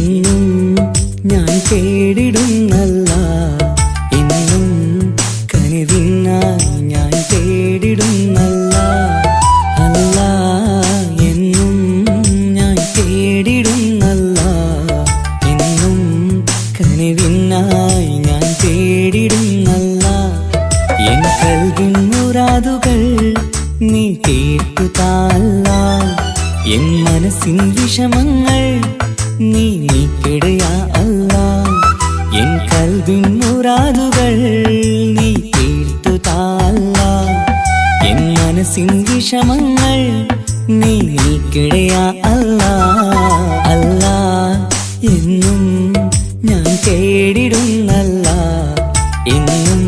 എന്നും ഞാൻ തേടിടുന്നല്ല, എന്നും കനിവിനായി ഞാൻ തേടിടുന്നല്ല. അല്ല, എന്നും ഞാൻ തേടിടുന്നല്ല, എന്നും കനിവിനായി ഞാൻ തേടിടുന്നല്ല. എൻ കൽവിൻ മുറാദുകൾ നീ തീർത്തുതാല്ല, എൻ മനസ്സിൻ വിഷമങ്ങൾ നീ നീക്കിടുക അല്ലാ. എൻ കൽവിൻ മുറാദുകൾ നീ തീർത്തുതാല്ല, എൻ മനസ്സിൻ വിഷമങ്ങൾ നീ നീക്കിടുക അല്ലാ. അല്ലാ, എന്നും ഞാൻ തേടിടുന്നല്ല, എന്നും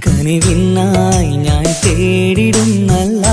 കനിവിനായി ഞാൻ തേടിടുന്നല്ല.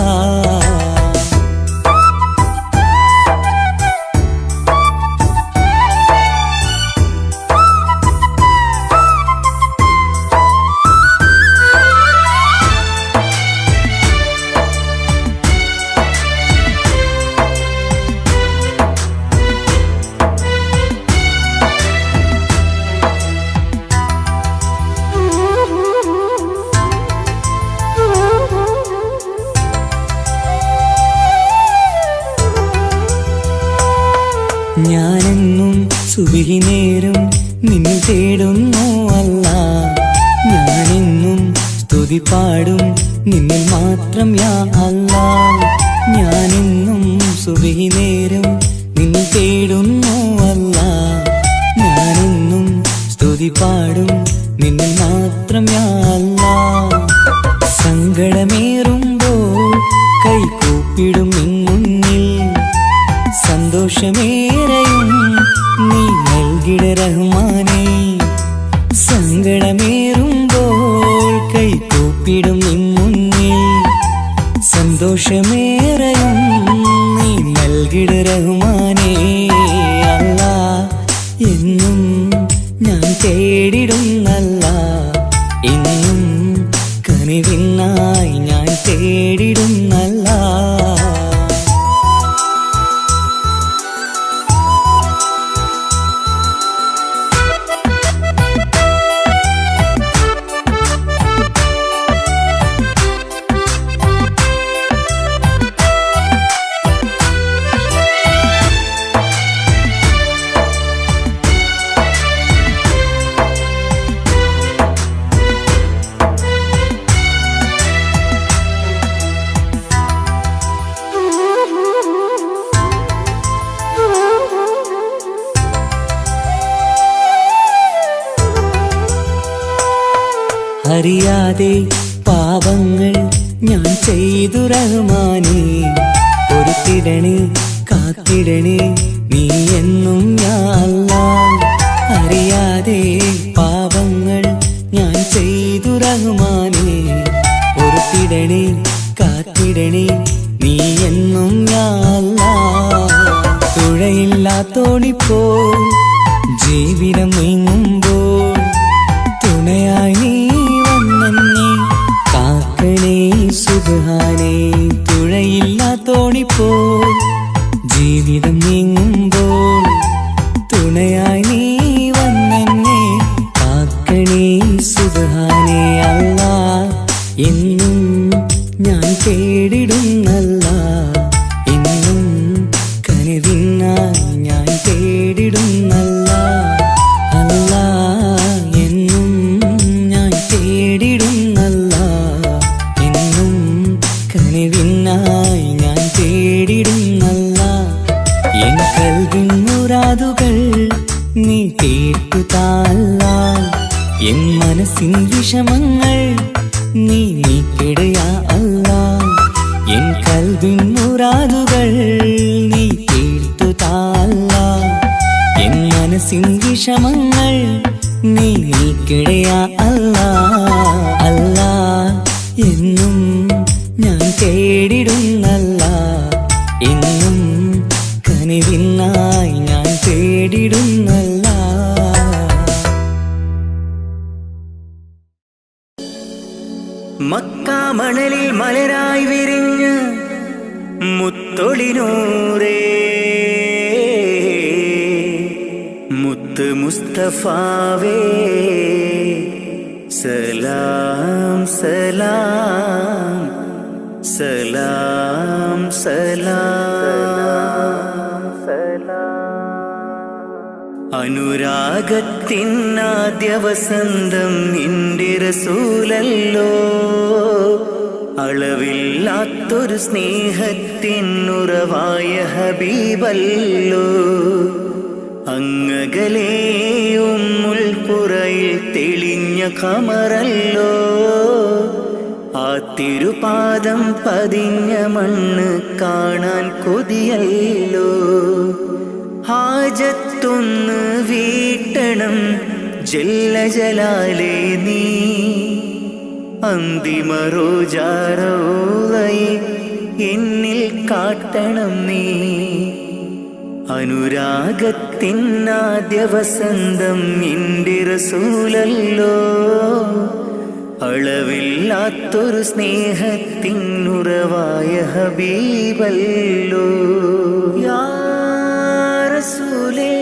ഞാനെന്നും സുബഹി നേരം നിന്നെ തേടുന്നു അല്ലാ. ഞാനെന്നും സ്തുതി പാടും നിന്നിൽ മാത്രം യാ അല്ലാ. ഞാനെന്നും സുബഹി നേരം നിന്നെ തേടുന്നു അല്ലാ. ഞാനെന്നും സ്തുതി പാടും നിന്നിൽ മാത്രം യാ അല്ലാ. സങ്കടമേറുമ്പോൾ കൈകൂപ്പിടും നിൻ മുന്നിൽ, സന്തോഷമേറെയും നീ നൽകിട റഹ്മാനേ. സങ്കടമേറുമ്പോൾ കൈകൂപ്പിടും നിൻ മുന്നിൽ, സന്തോഷമേറെയും നീ നൽകിട റഹ്മാനേ. അല്ലാ, എന്നും ഞാൻ തേടിടുന്നല്ല, എന്നും കനിവിനായി ഞാൻ തേടിടുന്നല്ല. അറിയാതെ പാപങ്ങൾ ഞാൻ ചെയ്തു റഹ്മാനേ. പൊറുത്തിടണേ കാത്തിടണേ നീ എന്നും യാ അല്ലാ. അറിയാതെ പാപങ്ങൾ ഞാൻ ചെയ്തു റഹ്മാനേ. പൊറുത്തിടണേ കാത്തിടണേ നീ എന്നും യാ അല്ലാ. തുഴയില്ലാത്തോണിപ്പോ ജീവിതം നീങ്ങുമ്പോൾ തുണയായി നീ വന്നെന്നെ കാക്കണേ സുബ്ഹാനേ. തുഴയില്ലാത്തോണിപ്പോൾ ജീവിതം നീങ്ങുമ്പോൾ തുണയായി നീ വന്നെന്നെ കാക്കണേ സുബ്ഹാനേ. അല്ലാ, എന്നും ഞാൻ തേടിടുന്നല്ല, എന്നും കനിവിനായി ഞാൻ തേടിടുന്നല്ല. അല്ലാ, എന്നും ഞാൻ തേടിടുന്നല്ല, എന്നും കനിവിനായി ഞാൻ തേടിടുന്നല്ല. എൻ കൽവിൻ മുറാദുകൾ നീ തീർത്തുതാല്ല, എൻ മനസ്സിൻ വിഷമങ്ങൾ നീ നീക്കിടുക അല്ലാ. എൻ കൽവിൻ മുറാദുകൾ നീ തീർത്തുതാല്ല, എൻ മനസ്സിൻ വിഷമങ്ങൾ നീ നീക്കിടുക അല്ലാ. അല്ലാ, എന്നും ഞാൻ തേടിടുന്നല്ല, എന്നും കനിവിനായി ഞാൻ തേടിടുന്നല്ല. മക്കാ മണലിൽ മലരായി വിരിഞ്ഞ് മുത്തൊളിനൂറേ മുത്ത് മുസ്തഫാവേ സലാം സലാം സലാം സലാം അനുരാഗത്തിനാദ്യ വസന്തം നിന്റെ റസൂലല്ലോ, അളവില്ലാത്തൊരു സ്നേഹത്തിനുറവായ ഹബീബല്ലോ. അങ്ങകലേ ഉമ്മുൽ ഖുറയിൽ തെളിഞ്ഞ ഖമറല്ലോ, ആ തിരുപാദം പതിഞ്ഞ മണ്ണ് കാണാൻ കൊതിയല്ലോ. ഹാജത്തൊന്ന് വീട്ടണം ജല്ല ജലാലേ നീ, അന്തിമ റോജാറൗളയെ എന്നിൽ കാട്ടണം നീ. അനുരാഗത്തിനാദ്യ വസന്തം നിന്റെ റസൂലല്ലോ, അളവില്ലാത്തൊരു സ്നേഹത്തിനുറവായ ഹബീബല്ലോ. യാ റസൂലേ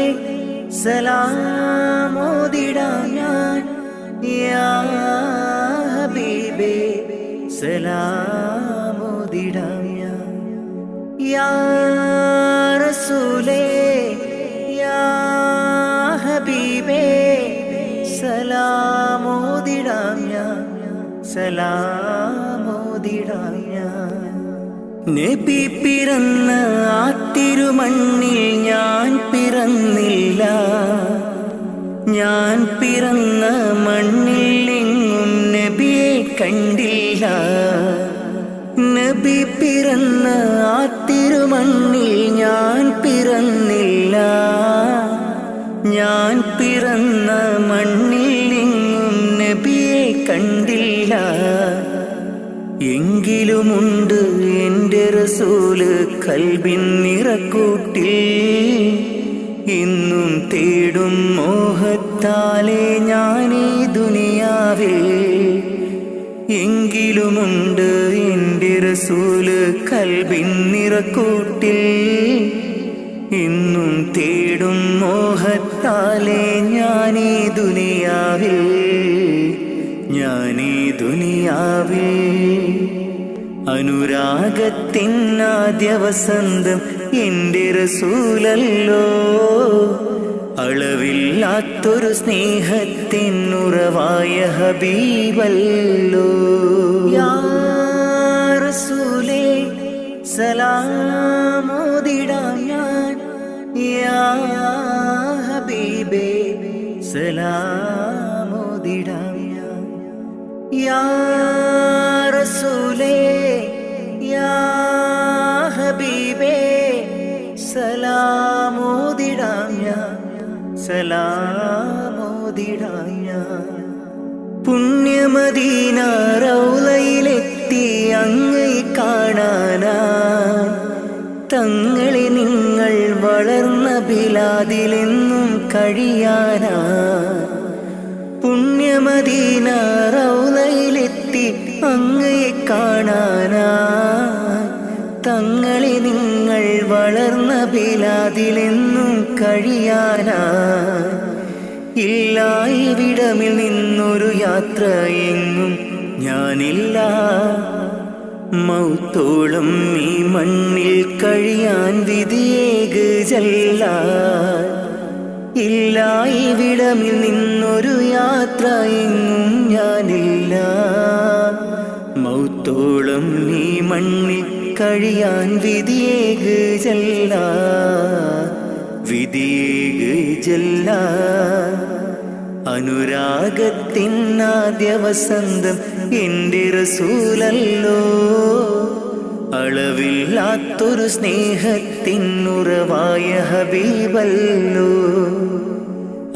സലാമോദിടാം ഞാൻ, യാ ഹബീബേ സലാമോദിടാം ഞാൻ. യാ റസൂലേ യാ ഹബീബേ സലാമോദിടാം ഞാൻ, സലാമോദിടാം ഞാൻ. നബി പിറന്ന ആ തിരുമണ്ണിൽ ഞാൻ പിറന്നില്ല, ഞാൻ പിറന്ന മണ്ണിൽ എങ്ങും നബിയെ കണ്ടില്ല. നബി പിറന്ന ആ തിരുമണ്ണിൽ ഞാൻ പിറന്നില്ല, ഞാൻ പിറന്ന മണ്ണിൽ എങ്ങും നബിയെ കണ്ടില്ല. എങ്കിലുമുണ്ട് എൻ്റെ റസൂല് കൽബിൻ നിറക്കൂട്ടിൽ, ഇന്നും തേടും മോഹത്താലെ ഞാനീ ദുനിയാവിൽ. എങ്കിലുമുണ്ട് എൻ്റെ റസൂല് കൽബിൻ നിറക്കൂട്ടിൽ, ഇന്നും തേടും മോഹത്താലെ ഞാനീ ദുനിയാവിൽ, ഞാനീ ദുനിയാവിൽ. അനുരാഗത്തിനാദ്യ വസന്തം എൻ്റെ റസൂലല്ലോ, അളവില്ലാത്തൊരു സ്നേഹത്തിനുറവായ ഹബീബല്ലോ. യാ റസൂലേ സലാമോദിടാം ഞാൻ, യാ ഹബീബേ സലാമോദിടാം ഞാൻ. യാ റസൂലേ യാ ഹബീബേ സലാമോദിടാം ഞാൻ, സലാമോദിടാം ഞാൻ. പുണ്യമദീന റൗളയിലെത്തി അങ്ങയെ കാണാനായി, തങ്ങളെ നിങ്ങൾ വളർന്ന ബിലാദിലെന്നും കഴിയാനായി. പുണ്യമദീന റൗളയിലെത്തി അങ്ങയെ കാണാനായി, തങ്ങളെ നിങ്ങൾ വളർന്ന ബിലാദിലെന്നും കഴിയാനായി. ഇല്ല ഇവിടമിൽ നിന്നൊരു യാത്ര എങ്ങും ഞാനില്ല, മൗത്തോളം ഈ മണ്ണിൽ കഴിയാൻ വിധിയേക് ജല്ല. ഇല്ല ഇവിടമിൽ നിന്നൊരു യാത്ര എങ്ങും ഞാനില്ല, മൗത്തോളം ഈ മണ്ണിൽ കഴിയാൻ വിധിയേക് ജല്ല, വിധിയേക് ജല്ല. അനുരാഗത്തിനാദ്യ വസന്തം എൻ്റെ റസൂലല്ലോ, അളവില്ലാത്തൊരു സ്നേഹത്തിനുറവായ ഹബീബല്ലോ.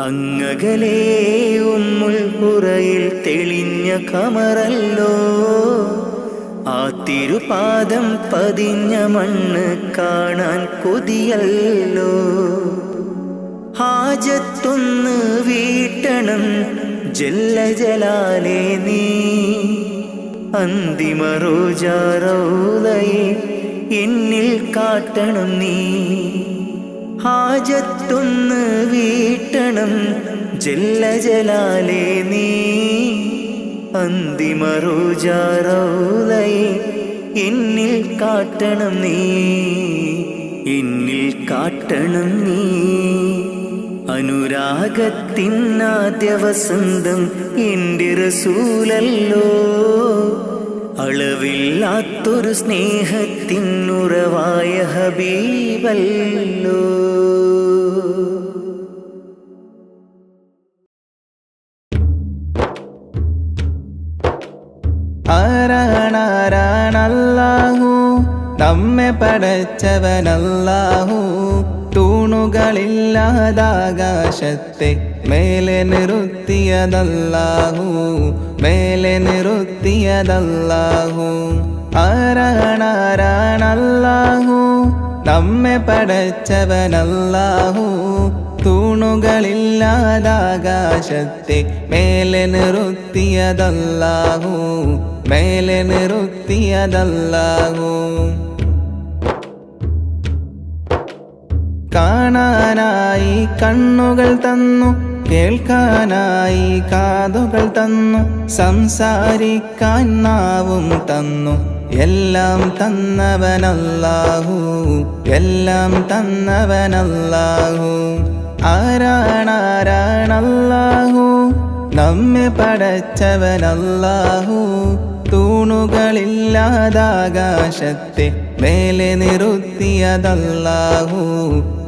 അങ്ങകലേ ഉമ്മുൽ ഖുറയിൽ തെളിഞ്ഞ ഖമറല്ലോ, ആ തിരുപാദം പതിഞ്ഞ മണ്ണ് കാണാൻ കൊതിയല്ലോ. ഹാജത്തൊന്ന് വീട്ടണം ജല്ല ജലാലേ നീ, അന്തിമ റോജാറൗളയെ എന്നിൽ കാട്ടണം നീ. ഹാജത്തൊന്ന് വീട്ടണം വീട്ടണം ജല്ല ജലാലേ നീ. അന്തിമ റോജാ റൗളയെ എന്നിൽ കാട്ടണം നീ, എന്നിൽ കാട്ടണം നീ. അനുരാഗത്തിനാദ്യ വസന്തം എൻ്റെ റസൂലല്ലോ, അളവില്ലാത്തൊരു സ്നേഹത്തിനുറവായ ഹബീബല്ലോ. ആരാണാരാണല്ലാഹു, നമ്മെ പടച്ചവനല്ലാഹു. തൂണുകളില്ലാതാകാശത്തെ മേലെ നിർത്തിയതല്ലാഹു, മേലെ നിർത്തിയതല്ലാഹു. ആരാണാരാണല്ലാഹു, നമ്മെ പടച്ചവനല്ലാഹു. തൂണുകളില്ലാതാകാശത്തെ മേലെ നിർത്തിയതല്ലാഹു, മേലെ നിർത്തിയതല്ലാഹു. കാണാനായി കണ്ണുകൾ തന്നു, കേൾക്കാനായി കാതുകൾ തന്നു, സംസാരിക്കാൻ നാവും തന്നു. എല്ലാം തന്നവനല്ലാഹു, എല്ലാം തന്നവനല്ലാഹു. ആരാണാരാണല്ലാഹു, നമ്മെ പടച്ചവനല്ലാഹു. തൂണുകളില്ലാതാകാശത്തെ മേലെ നിർത്തിയതല്ലാഹു,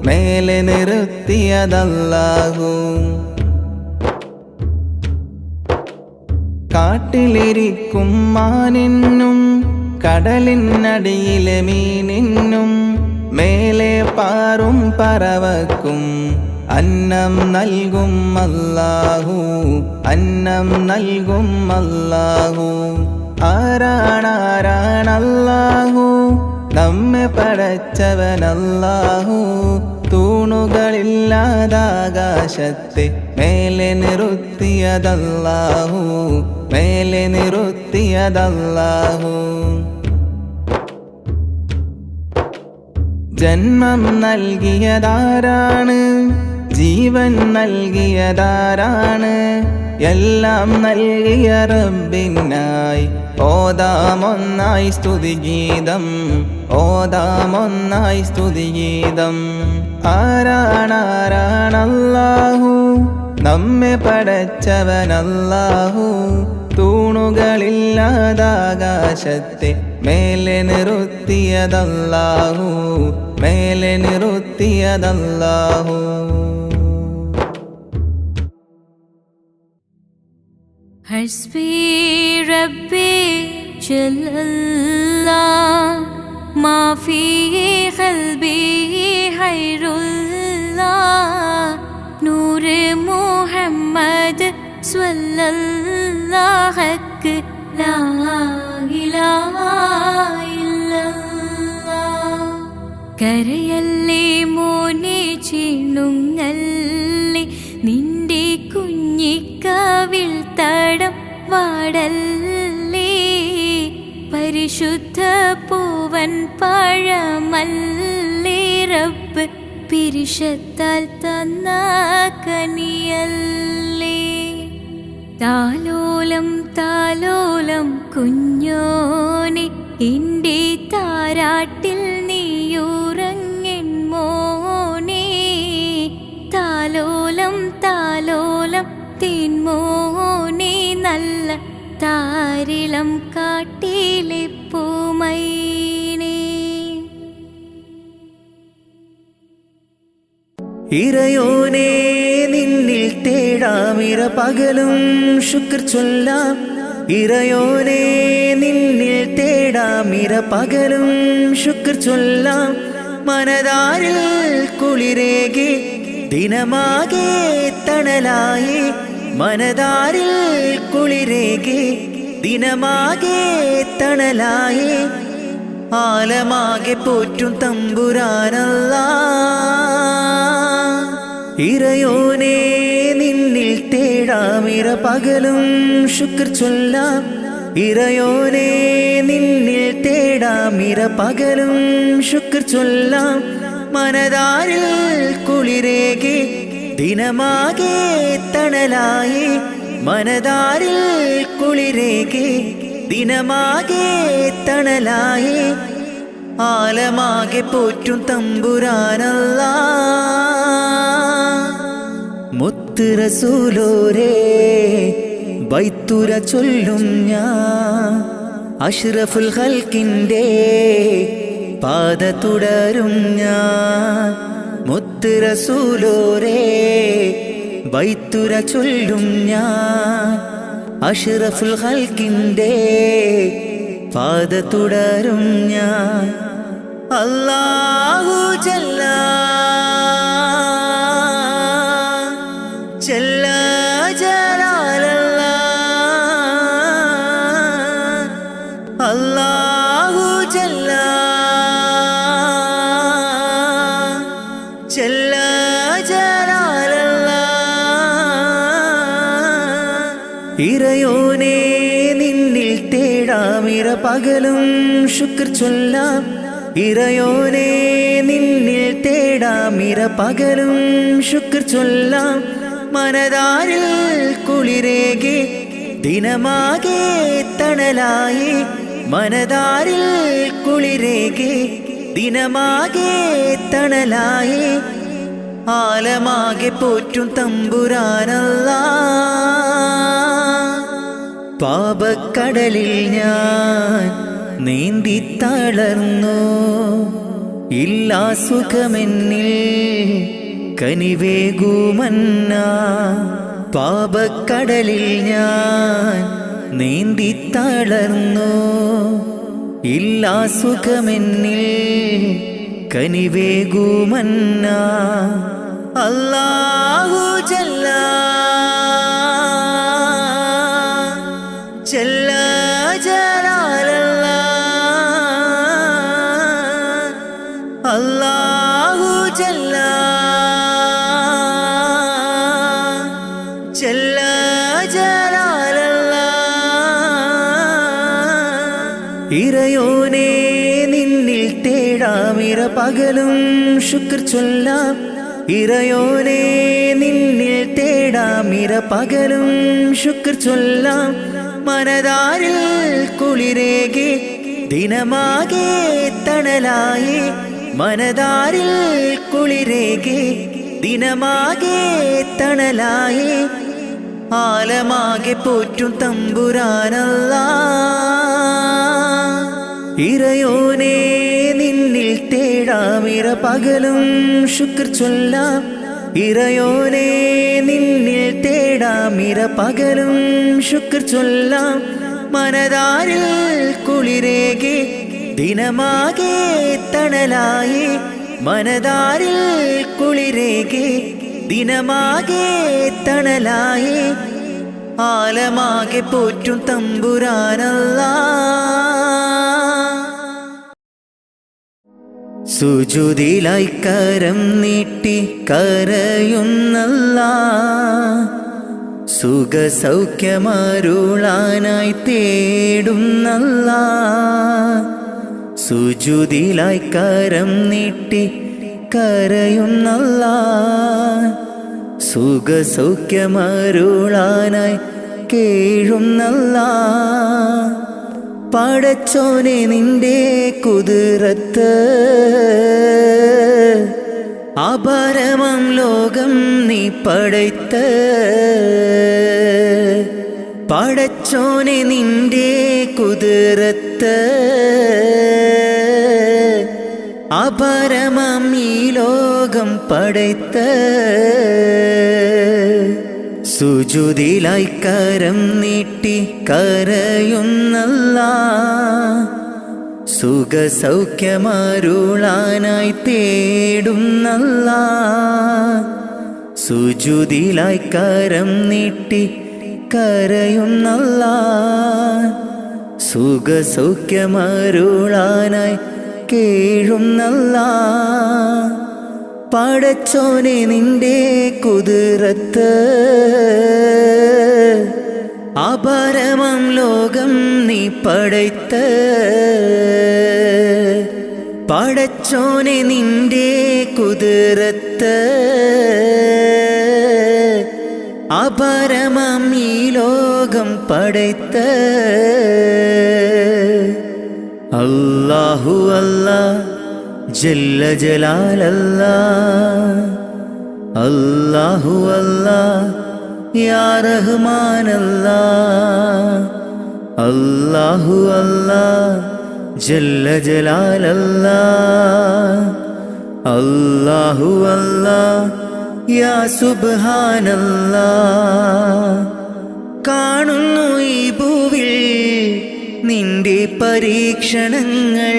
മേലെ നിർത്തിയതല്ലാഹു. കാട്ടിലിരിക്കും മാനിനും കടലിനടിയിലെ മീനിനും മേലെ പാറും പറവക്കും അന്നം നൽകും അല്ലാഹു, അന്നം നൽകും അല്ലാഹു. ആരാണാരാണല്ലാഹു, നമ്മെ പടച്ചവനല്ലാഹു. തൂണുകളില്ലാതാകാശത്തെ മേലെ നിർത്തിയതല്ലാഹു, മേലെ നിർത്തിയതല്ലാഹു. ജന്മം നൽകിയതാരാണ്, ജീവൻ നൽകിയതാരാണ്? എല്ലാം നൽകിയ റബ്ബിനായി ഓതാമൊന്നായി സ്തുതിഗീതം, ഓതാമൊന്നായി സ്തുതിഗീതം. ആരാണാരാണല്ലാഹു, നമ്മെ പടച്ചവനല്ലാഹു. തൂണുകളില്ലാതാകാശത്തെ മേലെ നിർത്തിയതല്ലാഹു, മേലെ നിർത്തിയതല്ലാഹു. ഹസ്ബി റബ്ബി ജല്ലല്ലാഹ് മാ ഫീ ഖൽബി ഖൈറുല്ലാഹ് നൂറ് മുഹമ്മദ് സ്വല്ലല്ലാഹു ലാ ഇലാഹ ഇല്ലല്ലാഹ്. കരയല്ലേ മോനെ ചിണുങ്ങല്ലേ, നിന്റെ കുഞ്ഞിക്കാവിൽ തടം വാടല്ലേ. പരിശുദ്ധ പൂവൻ പഴമല്ലേ റബ്ബ് പിരിശത്താൽ തന്ന കനിയല്ലേ. താലോലം താലോലം കുഞ്ഞോനെ, എൻ്റെ താരാട്ടിൽ നീയുറങ്ങൻ മോനെ. താലോലം താലോലം തേൻമോനെ, നല്ല താരിളം കാട്ടിലെ പൂമൈനേ. ഇറയോനെ നിന്നിൽ തേടാമിര പകലും ശുക്ർ ചൊല്ലാം. ഇറയോനെ നിന്നിൽ തേടാമിര പകലും ശുക്ർ ചൊല്ലാം. മനതാരിൽ കുളിരേകി ദിനമാകെ തണലായി, മനതാരിൽ കുളിരേകി ദിനമാകെ തണലായി. ആലമാകെ പോറ്റും തമ്പുരാനല്ലാ. ഇറയോനെ നിന്നിൽ തേടാമിര പകലും ശുക്ർ ചൊല്ലാം. ഇറയോനെ നിന്നിൽ തേടാമിര പകലും ശുക്ർ ചൊല്ലാം. മനതാരിൽ കുളിരേകി ദിനമാകെ തണലായി മനതാരിൽ കുളിരേകി ദിനമാകെ തണലായി ആലമാകെ പോറ്റും തമ്പുരാനല്ലാ മുത്ത് റസൂലോരേ ബൈത്തുര ചൊല്ലും ഞാൻ അഷ്റഫുൽ ഖൽക്കിൻ്റെ പാത തുടരും ഞാൻ മുത്ത് റസൂലോരേ ബൈത്തുര ചൊല്ലും ഞാൻ അഷ്റഫുൽ ഖൽക്കിൻ്റെ പാത തുടരും ഞാൻ അല്ലാഹു ജല്ല ജല്ല ജലാലല്ലാ അല്ലാഹു ജല്ല ജല്ല ജലാലല്ലാ ഇറയോനേ നിന്നിൽ തേടാമിര പകലും ശുക്ർ ചൊല്ലാം ഇറയോനേ നിന്നിൽ തേടാമിര പകലും ശുക്ർ ചൊല്ലാം മനതാരിൽ കുളിരേകി ദിനമാകെ തണലായി മനതാരിൽ കുളിരേകി ദിനമാകെ തണലായി ആലമാകെ പോറ്റും തമ്പുരാനല്ലാ പാപക്കടലിൽ ഞാൻ നീന്തി തളർന്നു ഇല്ലാ സുഖമെന്നിൽ കനിവേകുമന്ന പാപക്കടലിൽ ഞാൻ നീന്തി തളർന്നു ഇല്ലാ സുഖമെന്നിൽ കനിവേകുമന്ന അല്ലാഹു ജല്ല ജല്ല ജലാലല്ലാ അല്ലാഹു ജല്ല ജല്ല ജലാലല്ലാ ഇറയോനേ നിന്നിൽ തേടാമിര പകലും ശുക്ർ ചൊല്ലാം ഇറയോനേ നിന്നിൽ തേടാമിര പകലും ശുക്ർ ചൊല്ലാം മനതാരിൽ കുളിരേകി ദിനമാകെ തണലായി മനതാരിൽ കുളിരേകി ദിനമാകെ തണലായി ആലമാകെ പോറ്റും തമ്പുരാനല്ലാ ഇറയോനേ നിന്നിൽ തേടാമിര പകലും ശുക്ർ ചൊല്ലാം ഇറയോനേ നിന്നിൽ തേടാമിര പകലും ശുക്ർ ചൊല്ലാം മനതാരിൽ കുളിരേകി ദിനമാകെ തണലായി മനതാരിൽ കുളിരേകി ദിനമാകെ തണലായി ആലമാകെ പോറ്റും തമ്പുരാനല്ലാ സുജൂദിലായി കരം നീട്ടി കരയുന്നല്ലാ സുഖസൗഖ്യമരുളാനായി തേടുന്നല്ലാ സുജൂദിലായി കരം നീട്ടി കരയുന്നല്ലാ സുഖസൗഖ്യമരുളാനായി കേഴുന്നല്ലാ പടച്ചോനെ നിന്റെ കുതിരത്ത് അപരമം ലോകം നീ പടയ്ത്ത് പടച്ചോനെ നിന്റെ കുതിരത്ത് അപരമം ഈ ലോകം പടയ്ത്ത് സുജൂദിലായി കരം നീട്ടി കരയുന്നല്ലാ സുഖസൗഖ്യമരുളാനായി തേടുന്നല്ലാ സുജൂദിലായി കരം നീട്ടി കരയുന്നല്ലാ സുഖസൗഖ്യമരുളാനായി കേഴുന്നല്ലാ പടച്ചോനെ നിന്റെ കുതിരത്ത് അപരമം ലോകം നീ പടയ്ത്ത് പടച്ചോനെ നിന്റെ കുതിരത്ത് അപരമം ഈ ലോകം പടൈത്ത അല്ലാഹു അല്ലാഹ് ജല്ല ജലാലല്ലാഹ് അല്ലാഹു അല്ലാഹ് യാ റഹ്മാനല്ലാഹ് അല്ലാഹു അല്ലാഹ് ജല്ല ജലാലല്ലാഹ് അല്ലാഹു അല്ലാഹ് യാ സുബ്ഹാനല്ലാഹ്. കാണുന്നു ഈ ഭൂവിൽ നിന്റെ പരീക്ഷണങ്ങൾ,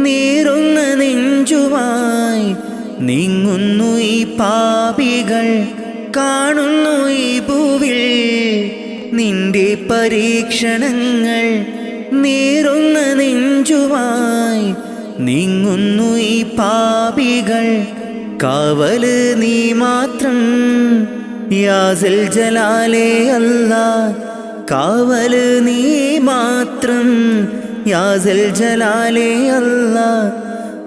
നീറുന്ന നെഞ്ചുമായി നീങ്ങുന്നു ഈ പാപികൾ. കാണുന്നു ഈ ഭൂവിൽ നിന്റെ പരീക്ഷണങ്ങൾ, നീറുന്ന നെഞ്ചുമായി നീങ്ങുന്നു ഈ പാപികൾ. കാവല് നീ മാത്രം യാസൽ ജലാലേ അല്ലാഹ്, കാവല് നീ മാത്രം യാസൽ ജലാലേ അല്ലാഹ്.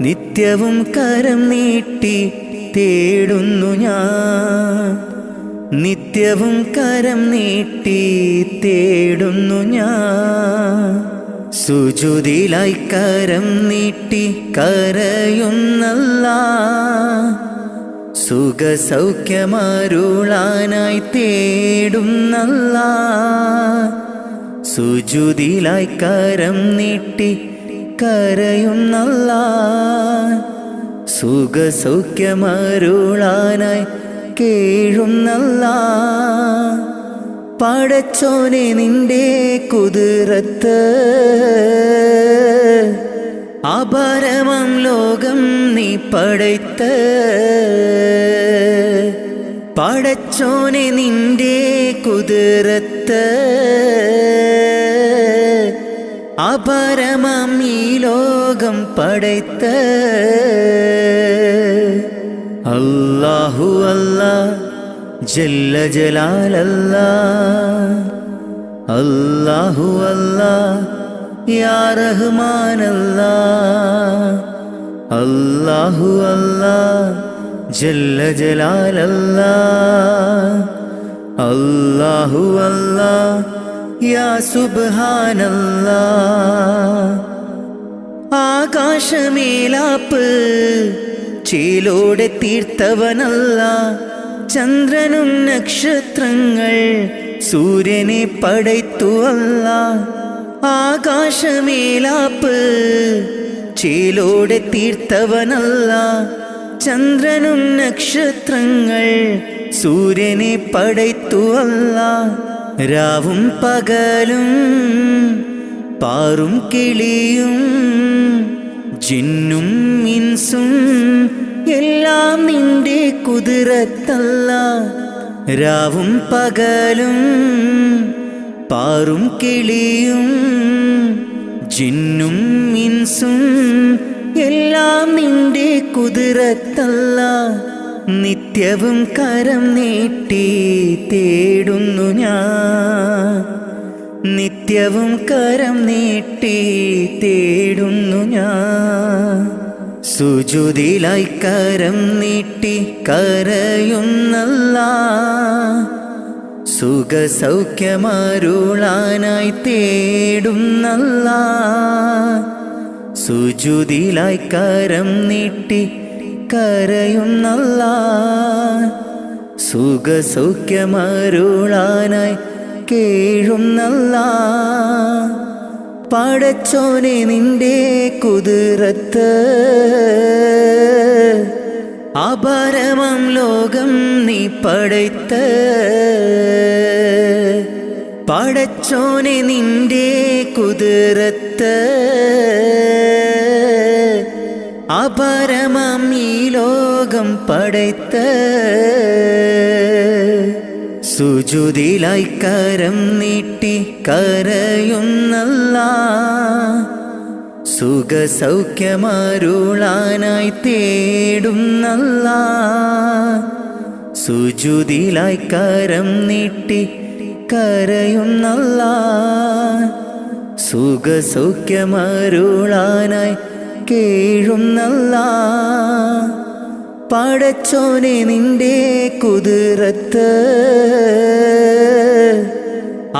നിത്യവും കരം നീട്ടി തേടുന്നു ഞാൻ, നിത്യവും കരം നീട്ടി തേടുന്നു ഞാൻ. സുജൂദിലായി കരം നീട്ടി കരയുന്നല്ലാഹ്, സുഖസൗഖ്യമരുളാനായി തേടുന്നല്ലാഹ്. സുജൂദിലായി കരം നീട്ടി കരയുന്നല്ലാഹ്, സുഖസൗഖ്യമരുളാനായി കേഴുന്നല്ലാഹ്. പടച്ചോനെ നിന്റെ കുതിരത്ത് അപരമം ലോകം നീ പടൈത്ത പടച്ചോനെ നിന്റെ കുതിരത്ത് അപരമം ഈ ലോകം പടൈത്ത അല്ലാഹു അല്ലാഹ് ജല്ല ജലാലല്ലാഹ് അല്ലാഹു അല്ലാഹ് യാ റഹ്മാനല്ലാഹ് അല്ലാഹു അല്ലാഹ് ജല്ല ജലാലല്ലാഹ് അല്ലാഹു അല്ലാഹ് യാ സുബ്ഹാനല്ലാഹ്. ആകാശമേലാപ്പ് ചേലോടെ തീർത്തവനല്ല, ചന്ദ്രനും നക്ഷത്രങ്ങൾ സൂര്യനെ പടൈത്തു അല്ലാഹ്. ആകാശമേലാപ്പ് ചേലോടെ തീർത്തവനല്ല, ചന്ദ്രനും നക്ഷത്രങ്ങൾ സൂര്യനെ പടൈത്തു അല്ലാഹ്. രാവും പകലും പാറും കിളിയും ജിന്നും ഇൻസും എല്ലാം നിന്റെ കുതിരത്തല്ലാഹ്. രാവും പകലും പാറും കിളിയും ജിന്നും ഇൻസും എല്ലാം നിന്റെ കുതിരത്തല്ലാഹ്. നിത്യവും കരം നീട്ടി തേടുന്നു ഞാൻ, നിത്യവും കരം നീട്ടി തേടുന്നു ഞാൻ. സുജൂദിലായി കരം നീട്ടി കരയുന്നല്ലാഹ്, സുഖസൗഖ്യമരുളാനായി തേടുന്നല്ലാഹ്. സുജൂദിലായി കരം നീട്ടി കരയുന്നല്ലാഹ്, സുഖസൗഖ്യമരുളാനായി കേഴുന്നല്ലാഹ്. പടച്ചോനെ നിന്റെ കുതിരത്ത് അപരമം ലോകം നീ പടൈത്ത പടച്ചോനെ നിന്റെ കുതിരത്ത് അപരമം ഈ ലോകം പടൈത്ത സുജൂദിലായി കരം നീട്ടി കരയുന്നല്ലാഹ്, സുഖസൗഖ്യമരുളാനായി തേടുന്നല്ലാഹ്. സുജൂദിലായി കരം നീട്ടി കരയുന്നല്ലാഹ്, സുഖസൗഖ്യമരുളാനായി കേഴുന്നല്ലാഹ്. പടച്ചോനെ നിന്റെ കുതിരത്ത്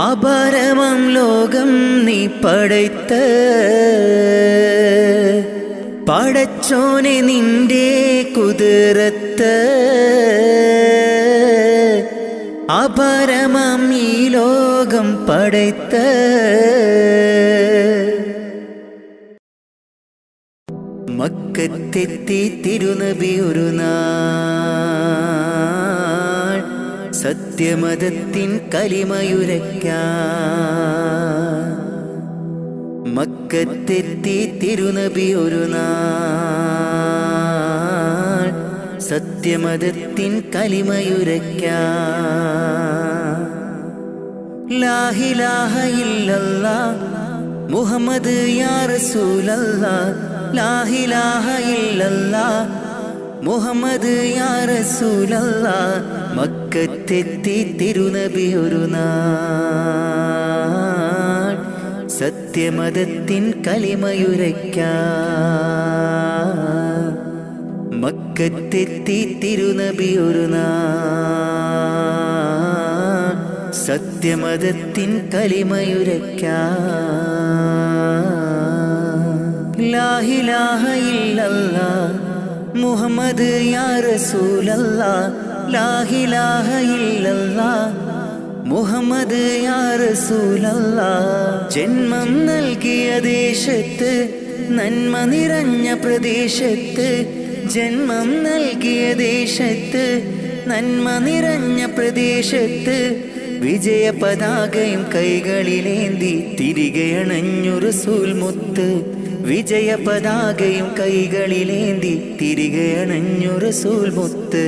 അപരമം ലോകം നീ പടയ്ത്ത് പടച്ചോനെ നിന്റെ കുതിരത്ത് അപരമം ഈ ലോകം പടയ്ത്ത് മക്കത്തെത്തി തിരുനബി ഒരു നാൾ സത്യമതത്തിൻ കലിമയുരയ്ക്കാൻ മക്കത്തെത്തി തിരുനബി ഒരു നാൾ സത്യമതത്തിൻ കലിമയുരയ്ക്കാൻ ലാ ഇലാഹ ഇല്ലല്ലാഹ് മുഹമ്മദ് യാ റസൂലല്ലാഹ് ലാ ഇലാഹ ഇല്ലല്ലാഹ് മുഹമ്മദ് യാ റസൂലല്ലാഹ് മക്കത്തെത്തി തിരുനബി ഒരു നാൾ സത്യമതത്തിൻ കലിമയുരയ്ക്കാൻ മക്കത്തെത്തി തിരുനബി ഒരു നാൾ സത്യമതത്തിൻ കലിമയുരയ്ക്കാൻ ലാ ഇലാഹ ഇല്ലല്ലാഹ് മുഹമ്മദ് യാ റസൂലല്ലാഹ് ലാ ഇലാഹ ഇല്ലല്ലാഹ് മുഹമ്മദ് യാ റസൂലല്ലാഹ് ജന്മം നൽകിയ ദേശത്ത് നന്മ നിറഞ്ഞ പ്രദേശത്ത് ജന്മം നൽകിയ ദേശത്ത് നന്മ നിറഞ്ഞ പ്രദേശത്ത് വിജയ പതാകയും കൈകളിലേന്തി തിരികെ അണഞ്ഞു റസൂൽ മുത്ത് വിജയ പതാകയും കൈകളിലേന്തി തിരികെ അണഞ്ഞു റസൂൽ മുത്ത്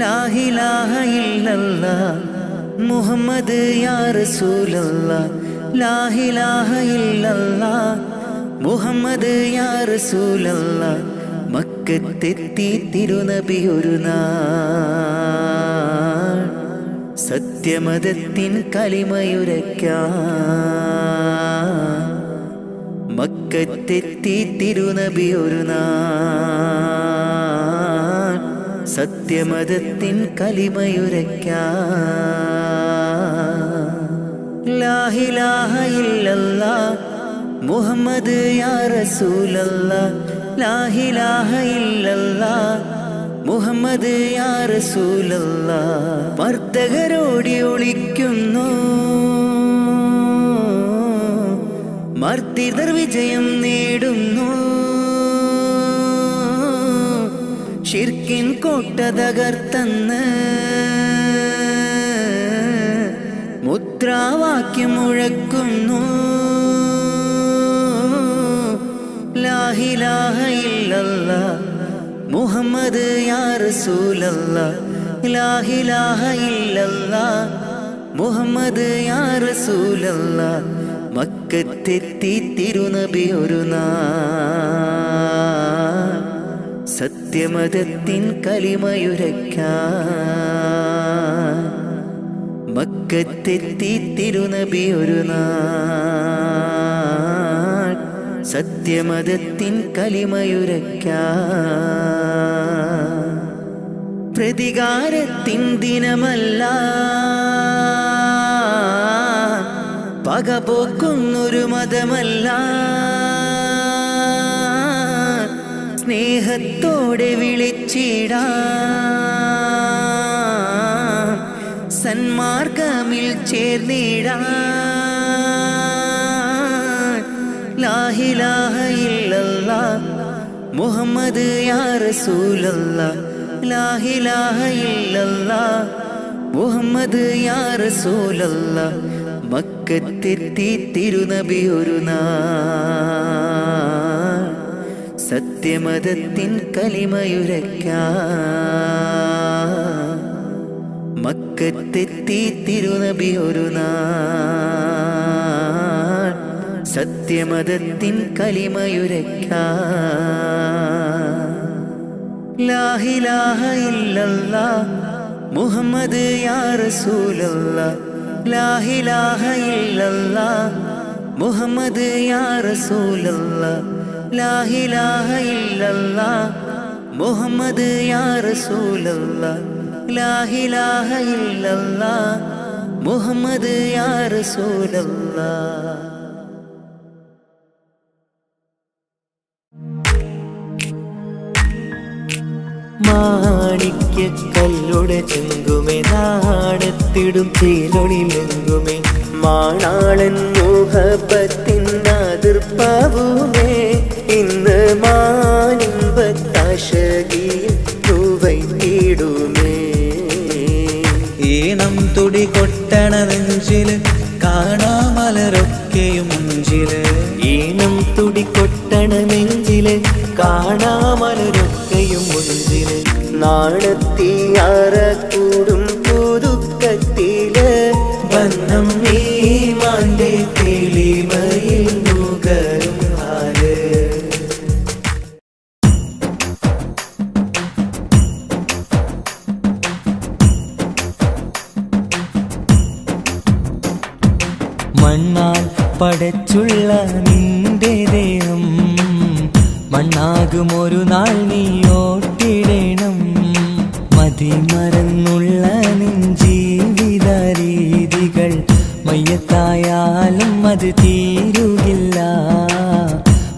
ലാ ഇലാഹ ഇല്ലല്ലാഹ് മുഹമ്മദ് യാ റസൂലല്ലാഹ് ലാ ഇലാഹ ഇല്ലല്ലാഹ് മുഹമ്മദ് യാ റസൂലല്ലാഹ് മക്കത്തെത്തി തിരുനബി ഒരു നാൾ സത്യമതത്തിൻ കലിമയുരയ്ക്കാൻ മക്കത്തെത്തി തിരുനബി ഒരു നാൾ സത്യമതത്തിൻ കലിമയുരയ്ക്കാൻ ലാ ഇലാഹ ഇല്ലല്ലാഹ് മുഹമ്മദ് യാ റസൂലല്ലാഹ് ലാ ഇലാഹ ഇല്ലല്ലാഹ് മുഹമ്മദ് യാ റസൂലല്ലാഹ് മർദ്ദകരോടി ഒളിക്കുന്നു മർദ്ദിതർ വിജയം നേടുന്നു ശിർക്കിൻ കോട്ട തകർത്തന്ന് മുദ്രാവാക്യം മുഴക്കുന്നു ലാ ഇലാഹ ഇല്ലല്ലാഹ് മുഹമ്മദ് യാ റസൂലല്ലാഹ് ലാ ഇലാഹ ഇല്ലല്ലാഹ് മുഹമ്മദ് യാ റസൂലല്ലാഹ് മക്കത്തെത്തി തിരുനബി ഒരു നാൾ സത്യമതത്തിൻ കലിമയുരയ്ക്കാൻ മക്കത്തെത്തി തിരുനബി ഒരു നാൾ സത്യമതത്തിൻ കലിമയുരയ്ക്കാൻ പ്രതികാരത്തിൻ ദിനമല്ല പകപോക്കുന്നൊരു മതമല്ല സ്നേഹത്തോടെ വിളിച്ചിടാം സന്മാർഗമിൽ ചേർന്നിടാം ലാ ഇലാഹ ഇല്ലല്ലാഹ് മുഹമ്മദ് യാ റസൂലല്ലാഹ് ലാ ഇലാഹ ഇല്ലല്ലാഹ് മുഹമ്മദ് യാ റസൂലല്ലാഹ് മക്കത്തെത്തി തിരുനബി ഒരു നാൾ സത്യമതത്തിൻ കലിമയുരയ്ക്കാൻ മക്കത്തെത്തി തിരുനബി ഒരു നാൾ സത്യമതത്തിൻ കലിമയുരയ്ക്കാൻ ലാ ഇലാഹ ഇല്ലല്ലാഹ് മുഹമ്മദ് യാ റസൂലല്ലാഹ് ലാ ഇലാഹ ഇല്ലല്ലാഹ് മുഹമ്മദ് യാ റസൂലല്ലാഹ് ലാ ഇലാഹ ഇല്ലല്ലാഹ് മുഹമ്മദ് യാ റസൂലല്ലാഹ് ലാ ഇലാഹ ഇല്ലല്ലാഹ് മുഹമ്മദ് യാ റസൂലല്ലാഹ്. മാണിക്യക്കല്ലുടെ ചെങ്കുമേ നാടത്തിടും ചേലൊളിലെങ്കുമേ മാണാളൻ മുഹബത്തിൻ അതിർപ്പാവുമേ ഇന്ന് മാനിമ്പത്താശകിയിൽ തൂവൈത്തിടുമേ. ഈണം തുടി കൊട്ടണ നെഞ്ചില് കാണാമലരൊക്കെയും മുഞ്ചില്. ഈണം തുടി കൊട്ടണ നെഞ്ചില് കാണാമലരൊക്കെയും മുഞ്ചില്. നാണത്തിയാറ കൂടും പുതുക്കത്തില് ബന്ധം ഈമാന്റെ തെളിമയിൽ നുകരും ഹാല്. മണ്ണാൽ പടച്ചുള്ള നിന്റെ ദേഹം മണ്ണാകുമൊരു നാൾ നീ ഓട്ടിടണം. മതിമറന്നുള്ള നിൻ ജീവിത രീതികൾ മയ്യത്തായാലും അത് തീരുകില്ല.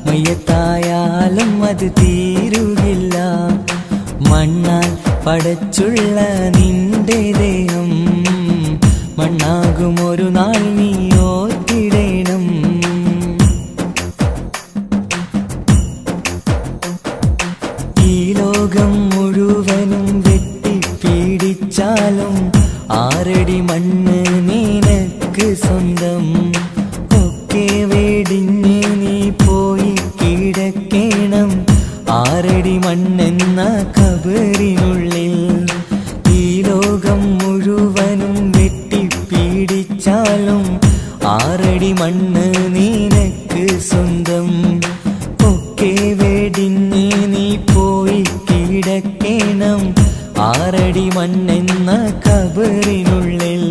മയ്യത്തായാലും അത് തീരുകില്ല. മണ്ണാൽ പടച്ചുള്ള നിന്റെ ദേഹം മണ്ണാകുമൊരു നാൾ നീ ഓർത്തിടണം. ഈ ലോകം മുഴുവനും വെട്ടിപ്പീഡിച്ചാലും ആറടി മണ്ണ് നിനക്ക് സ്വന്തം. ഒക്കെ വെടിഞ്ഞ് നീ പോയി കിടക്കണം ആറടി മണ്ണെന്ന കബറിനുള്ളിൽ. ഈ ലോകം മുഴുവനും വെട്ടിപ്പീഡിച്ചാലും ആറടി മണ്ണ് നിനക്ക് സ്വന്തം. ഒക്കെ വെടിഞ്ഞ് നീ പോയി കിടക്കണം ആറടി മണ്ണെന്ന കബറിനുള്ളിൽ.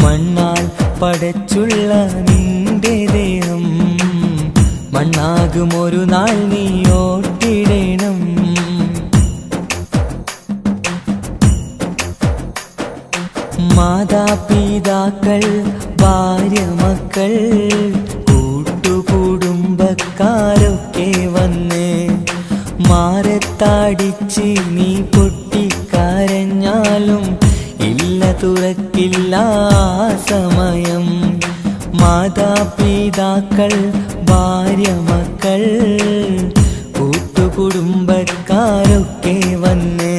മണ്ണാൽ പടച്ചുള്ള നിന്റെ ദേഹം മണ്ണാകുമൊരു നാൾ നീ ഓട്ടിടണം. മാതാപിതാക്കൾ ഭാര്യ മക്കൾ കൂട്ടുകുടുംബക്കാരൊക്കെ വന്ന് മാറത്താടിച്ച് നീ പൊട്ടിക്കരഞ്ഞാലും ഇല്ല തുറക്കില്ല സമയം. മാതാപിതാക്കൾ ഭാര്യ മക്കൾ കൂട്ടുകുടുംബക്കാരൊക്കെ വന്ന്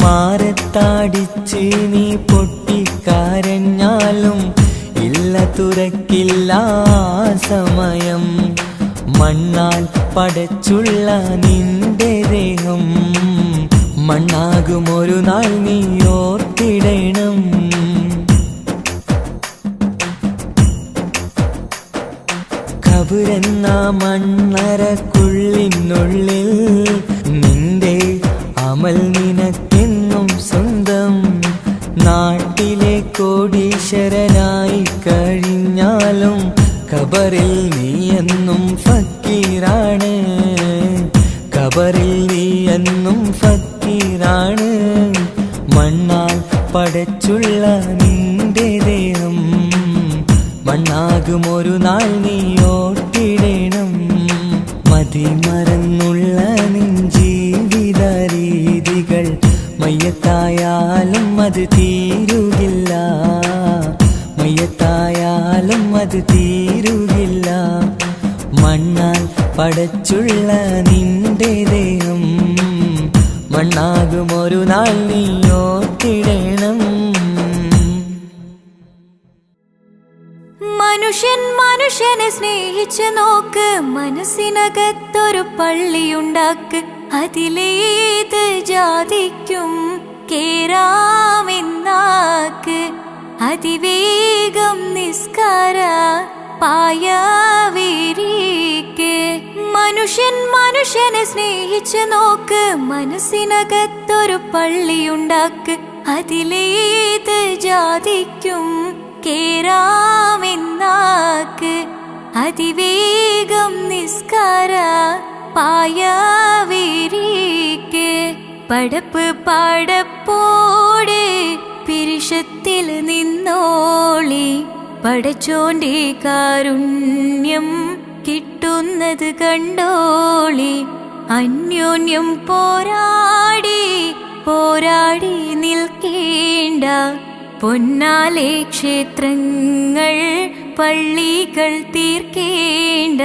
മാറത്താടിച്ച് നീ പൊട്ടിക്കരഞ്ഞാലും ഇല്ല തുറക്കില്ല സമയം. മണ്ണാൽ പടച്ചുള്ള നിന്റെ ദേഹം മണ്ണാകുമൊരു നാൾ നീ ഓർത്തിടണം. കബറെന്ന മണ്ണറക്കുള്ളിനുള്ളിൽ നിന്റെ അമൽ നിനക്കെന്നും സ്വന്തം. നാട്ടിലെ കോടീശ്വരനായി കഴിഞ്ഞാലും ഖബറിൽ നീ എന്നും ഫക്കീറാണ്. ഖബറിൽ നീ എന്നും ഫക്കീറാണ്. മണ്ണാൽ പടച്ചുള്ള നിന്റെ ദേഹം മണ്ണാകുമൊരു നാൾ നീ ഓട്ടിടണം. മതിമറന്നുള്ള നിൻ ജീവിത രീതികൾ മയ്യത്തായാലും അത് തീരുകില്ല. മയ്യത്തായാലും അത് തീരുകില്ല. മണ്ണാൽ പടച്ചുള്ള നിന്റെ ദേഹം മണ്ണാകുമൊരു നാൾ നീ ഓർത്തിടണം. മനുഷ്യൻ മനുഷ്യനെ സ്നേഹിച്ച് നോക്ക്, മനസ്സിനകത്തൊരു പള്ളിയുണ്ടാക്ക്. അതിലേത് ജാതിക്കും കേറാമെന്നാക്ക്. അതിവേഗം നിസ്കാര പായവിരിക്ക്. മനുഷ്യൻ മനുഷ്യനെ സ്നേഹിച്ച് നോക്ക്, മനസ്സിനകത്തൊരു പള്ളിയുണ്ടാക്ക്. അതിലേത് ജാതിക്കും കേറാമെന്നാക്ക്. അതിവേഗം നിസ്കാര പായവിരിക്ക്. പടപ്പ് പാടപ്പോടെ പിരിശത്തിൽ നിന്നോളി പടച്ചോന്റെ കാരുണ്യം കിട്ടുന്നത് കണ്ടോളി അന്യോന്യം പോരാടി പോരാടി നിൽക്കേണ്ട പൊന്നാലെ ക്ഷേത്രങ്ങൾ പള്ളികൾ തീർക്കേണ്ട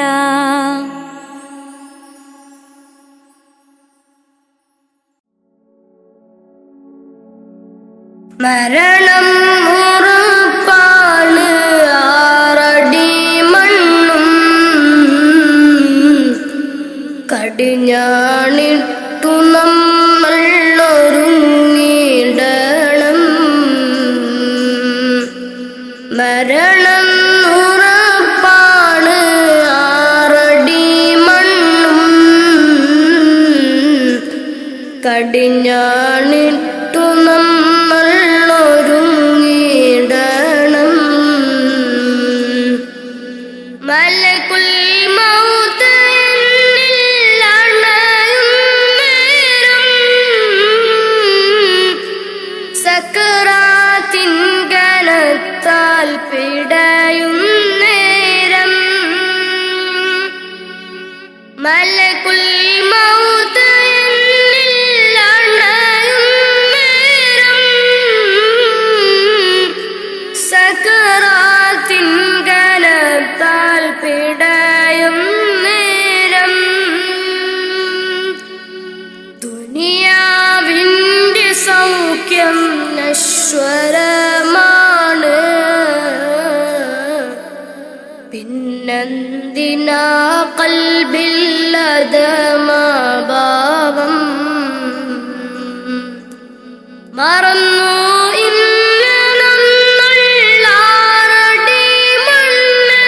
മരണം ഉറപ്പാണ് ആറടി മണ്ണും കടിഞ്ഞാണിട്ടു നമ്മൾ ഒരുങ്ങിടണം. മരണം ഉറപ്പാണ് ആറടി മണ്ണും കടിഞ്ഞാണിട്ടു നമ്മൾ ഒരുങ്ങിടണം. മലകുൽ മൗത്ത് എന്നിൽ അണയും നേരം സക്കറാത്തിൻ കനത്താൽ പിടയും നേരം. മലകുൽ മൗത്ത് എന്നിൽ അണയും നേരം സക്കറാത്തിൻ കനത്താൽ പിടയും നേരം. ദുനിയാവിൻ്റെ സൗഖ്യം നശ്വരമാണ്, പിന്നെന്തിനാ കൽബില്ലതമാഭാവം. മറന്നു ഇന്ന് നമ്മൾ ആറടി മണ്ണ്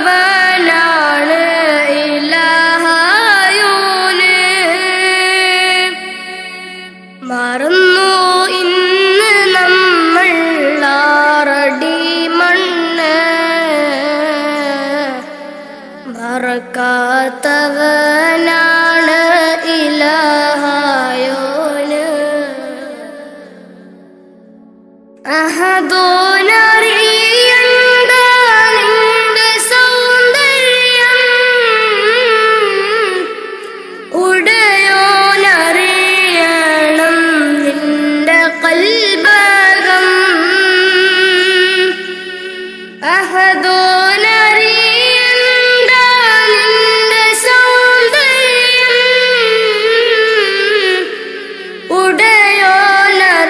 മറക്കാത്തവനാണ് ഇലാഹായോന്. മറന്നു ഇന്ന് നമ്മൾ ആറടി മണ്ണ് മറക്കാത്തവനാണ് ഇലാഹായോന്. അഹദോനറിയണ്ട നിന്റെ സൗന്ദര്യം, ഉടയോനറിയണം നിന്റെ കൽബകം. അഹദോനറിയണ്ട നിന്റെ സൗന്ദര്യം,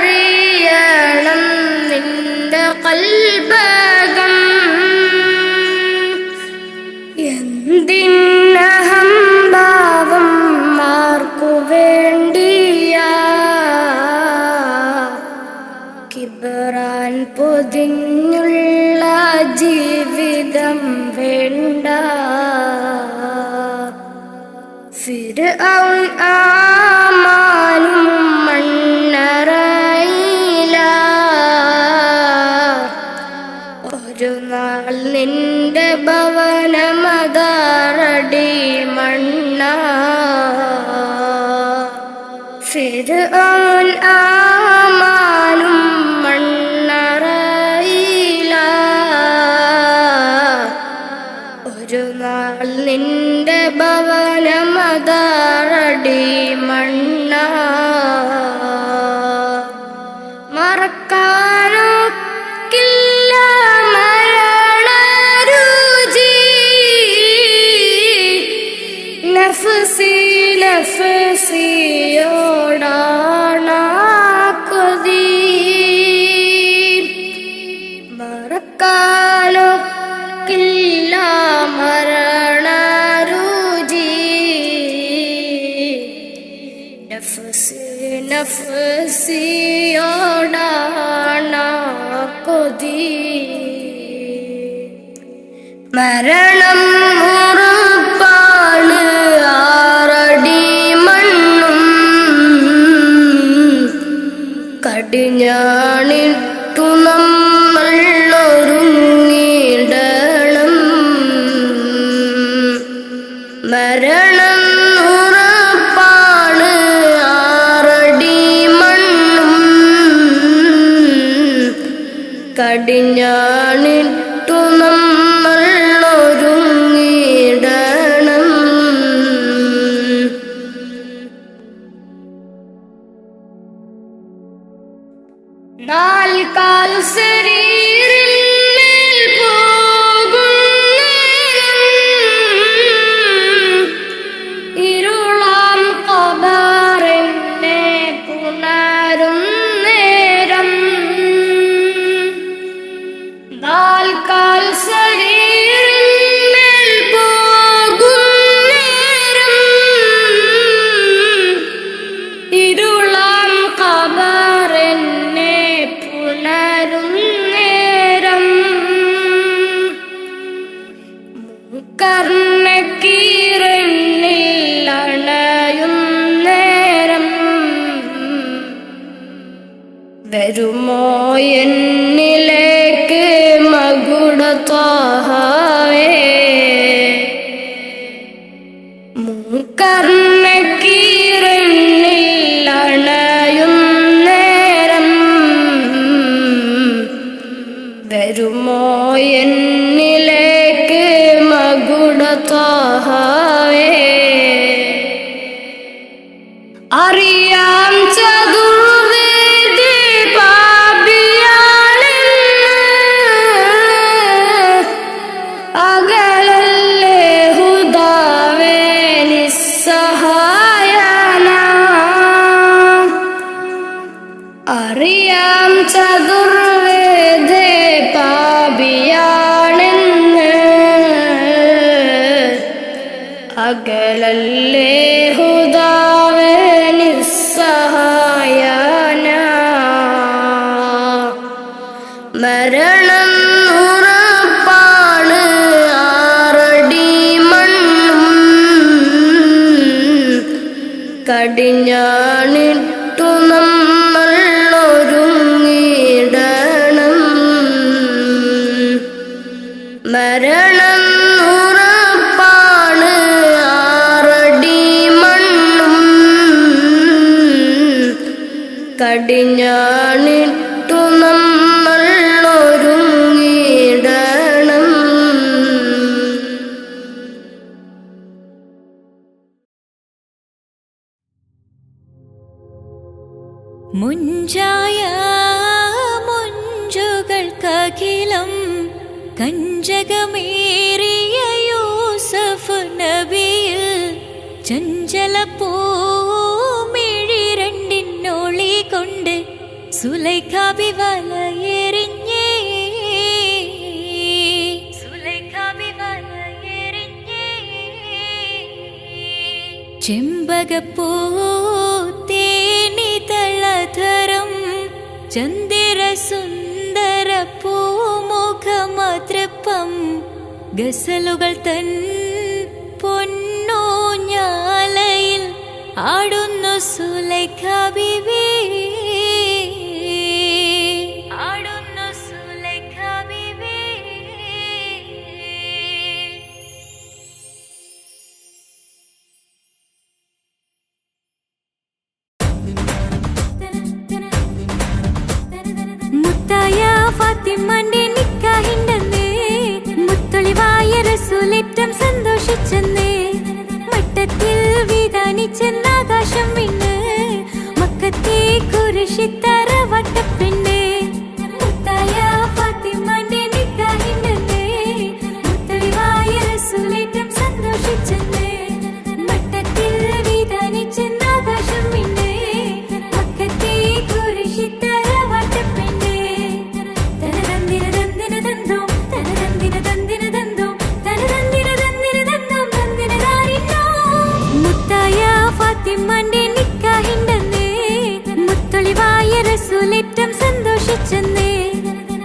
ഉടയോനറിയണം നിന്റെ കൽബകം. എന്തിനഹംഭാവം ആർക്കു വേണ്ടിയാ കിബറാൻ പൊതിഞ്ഞുള്ള ജീവിതം വേണ്ട. ഫിർഔൻ ആമാനും മണ്ണറയില, ഒരു നാൾ നിന്റെ ഭവനമതാറടി മണ്ണ. ഫിർഔൻ ആമാനും മണ്ണറയില, ഒരു നാൾ നിന്റെ ഭവനമതാറടി മണ്ണ. മറക്കാനൊക്കില്ല മരണരുചി, നഫ്സി നഫ്സിയോടാണ് കൊതി. മറക്കാനൊക്കില്ല മരണരുചി, നഫ്സി നഫ്സിയോടാണ് കൊതി. മരണം ഉറപ്പാണ് ആറടി മണ്ണും കടിഞ്ഞാണിട്ടു നമ്മൾ ഒരുങ്ങിടണം. മരണം കടിഞ്ഞാണിട്ടു നമ്മൾ ഒരുങ്ങിടണം. നാൽക്കാൽ ശരീരിന്മേൽ പോകും ഇരുളാം ഖബറിനെ പുണരും നേരം. നാൽക്കാൽ ശരീരിന്മേൽ പോകും നേരം ഇരുളാം ഖബറിനെ പുണരും നേരം. കർണക്കീരനിൽ അണയും നേരം വരുമോ എന്നിലേക്ക് മകുടത്വഹവേ. കർണക്കീരനിൽ അണയും നേരം വരുമോ എന്നിലേക്ക് മകുടത്വഹവേ. അറിയാം ചതുർവേദി പാപിയാണെന്ന് അകലല്ലേ ഹുദാവേ നിസ്സഹായന. അറിയാം ചതുർവേദി പാപിയാണെന്ന് അകലല്ലേ ഹുദാവേ നിസ്സഹായന. മരണം ഉറപ്പാണ് ആറടി മണ്ണും കടിഞ്ഞാണിട്ടു നമ്മൾ ഒരുങ്ങിടണം. മരണം ഉറപ്പാണ് ആറടി മണ്ണും കടിഞ്ഞാണിട്ടു നമ്മൾ ഒരുങ്ങിടണം. മുഞ്ചായ മുഞ്ചുകൾക്കഖിലം കഞ്ചകമേറിയ യൂസഫ് നബിയിൽ ചഞ്ചല പൂമിഴി രണ്ടിനൊളി കൊണ്ട് സുലൈഖാബി വലയെറിഞ്ഞേ. സുലൈഖാബി വലയെറിഞ്ഞേ. ചെമ്പകപ്പൂ തേനിതളധരം ചന്ദിര സുന്ദര പൂമുഖമതൃപ്പം ഗസലുകൾ തൻ പൊന്നൂഞ്ഞാലയിൽ ആടുന്നു സുലൈഖാ ബീവി. ആടുന്നു സുലൈഖാ ബീവി. മുത്തായ ഫാത്തിമന്റെ നിക്കാഹിണ്ടെന്ന് മുത്തൊളിവായ റസൂലേറ്റം സന്തോഷിച്ചെന്ന് മട്ടത്തിൽ വിധാനിച്ചെന്നാകാശം വിണ്ണ് മക്കത്തെ കുരിശിത്തറ വട്ടപ്പെണ്ണ്. മുത്തായ ഫാത്തിമന്റെ നിക്കാഹിണ്ടെന്ന് മുത്തൊളിവായ റസൂലേറ്റം സന്തോഷിച്ചെന്ന് മട്ടത്തിൽ വിധാനിച്ചെന്നാകാശം വിണ്ണ് മക്കത്തെ കുരിശിത്തറ വട്ടപ്പെണ്ണ്. തനതന്തിന തന്തിന തന്തോ തനതന്തിന തന്തിന തന്തോ തനതന്തിന തന്തിന തന്തോ തന്തിന ദാരിന്നോ. മുത്തായ ഫാത്തിമന്റെ നിക്കാഹിണ്ടെന്ന് മുത്തൊളിവായ റസൂലേറ്റം സന്തോഷിച്ചെന്ന്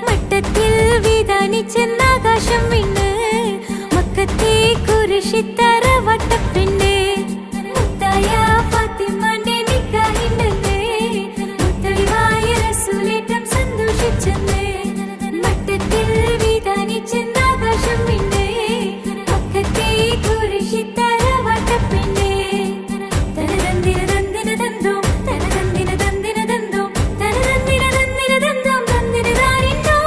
മട്ടത്തിൽ വിധാനിച്ചെന്നാകാശം വിണ്ണ് മക്കത്തെ കുരിശിത്തറ വട്ടപ്പെണ്ണ്. മുത്തായ ഫാത്തിമന്റെ നിക്കാഹിണ്ടെന്ന് മുത്തൊളിവായ റസൂലേറ്റം സന്തോഷിച്ചെന്ന് മട്ടത്തിൽ വിധാനിച്ചെന്നാകാശം വിണ്ണ് മക്കത്തെ കുരിശിത്തറ വട്ടപ്പെണ്ണ്. തനതന്തിന തന്തിന തന്തോ തനതന്തിന തന്തിന തന്തോ തനതന്തിന തന്തിന തന്തോ തന്തിന ദാരിന്നോ.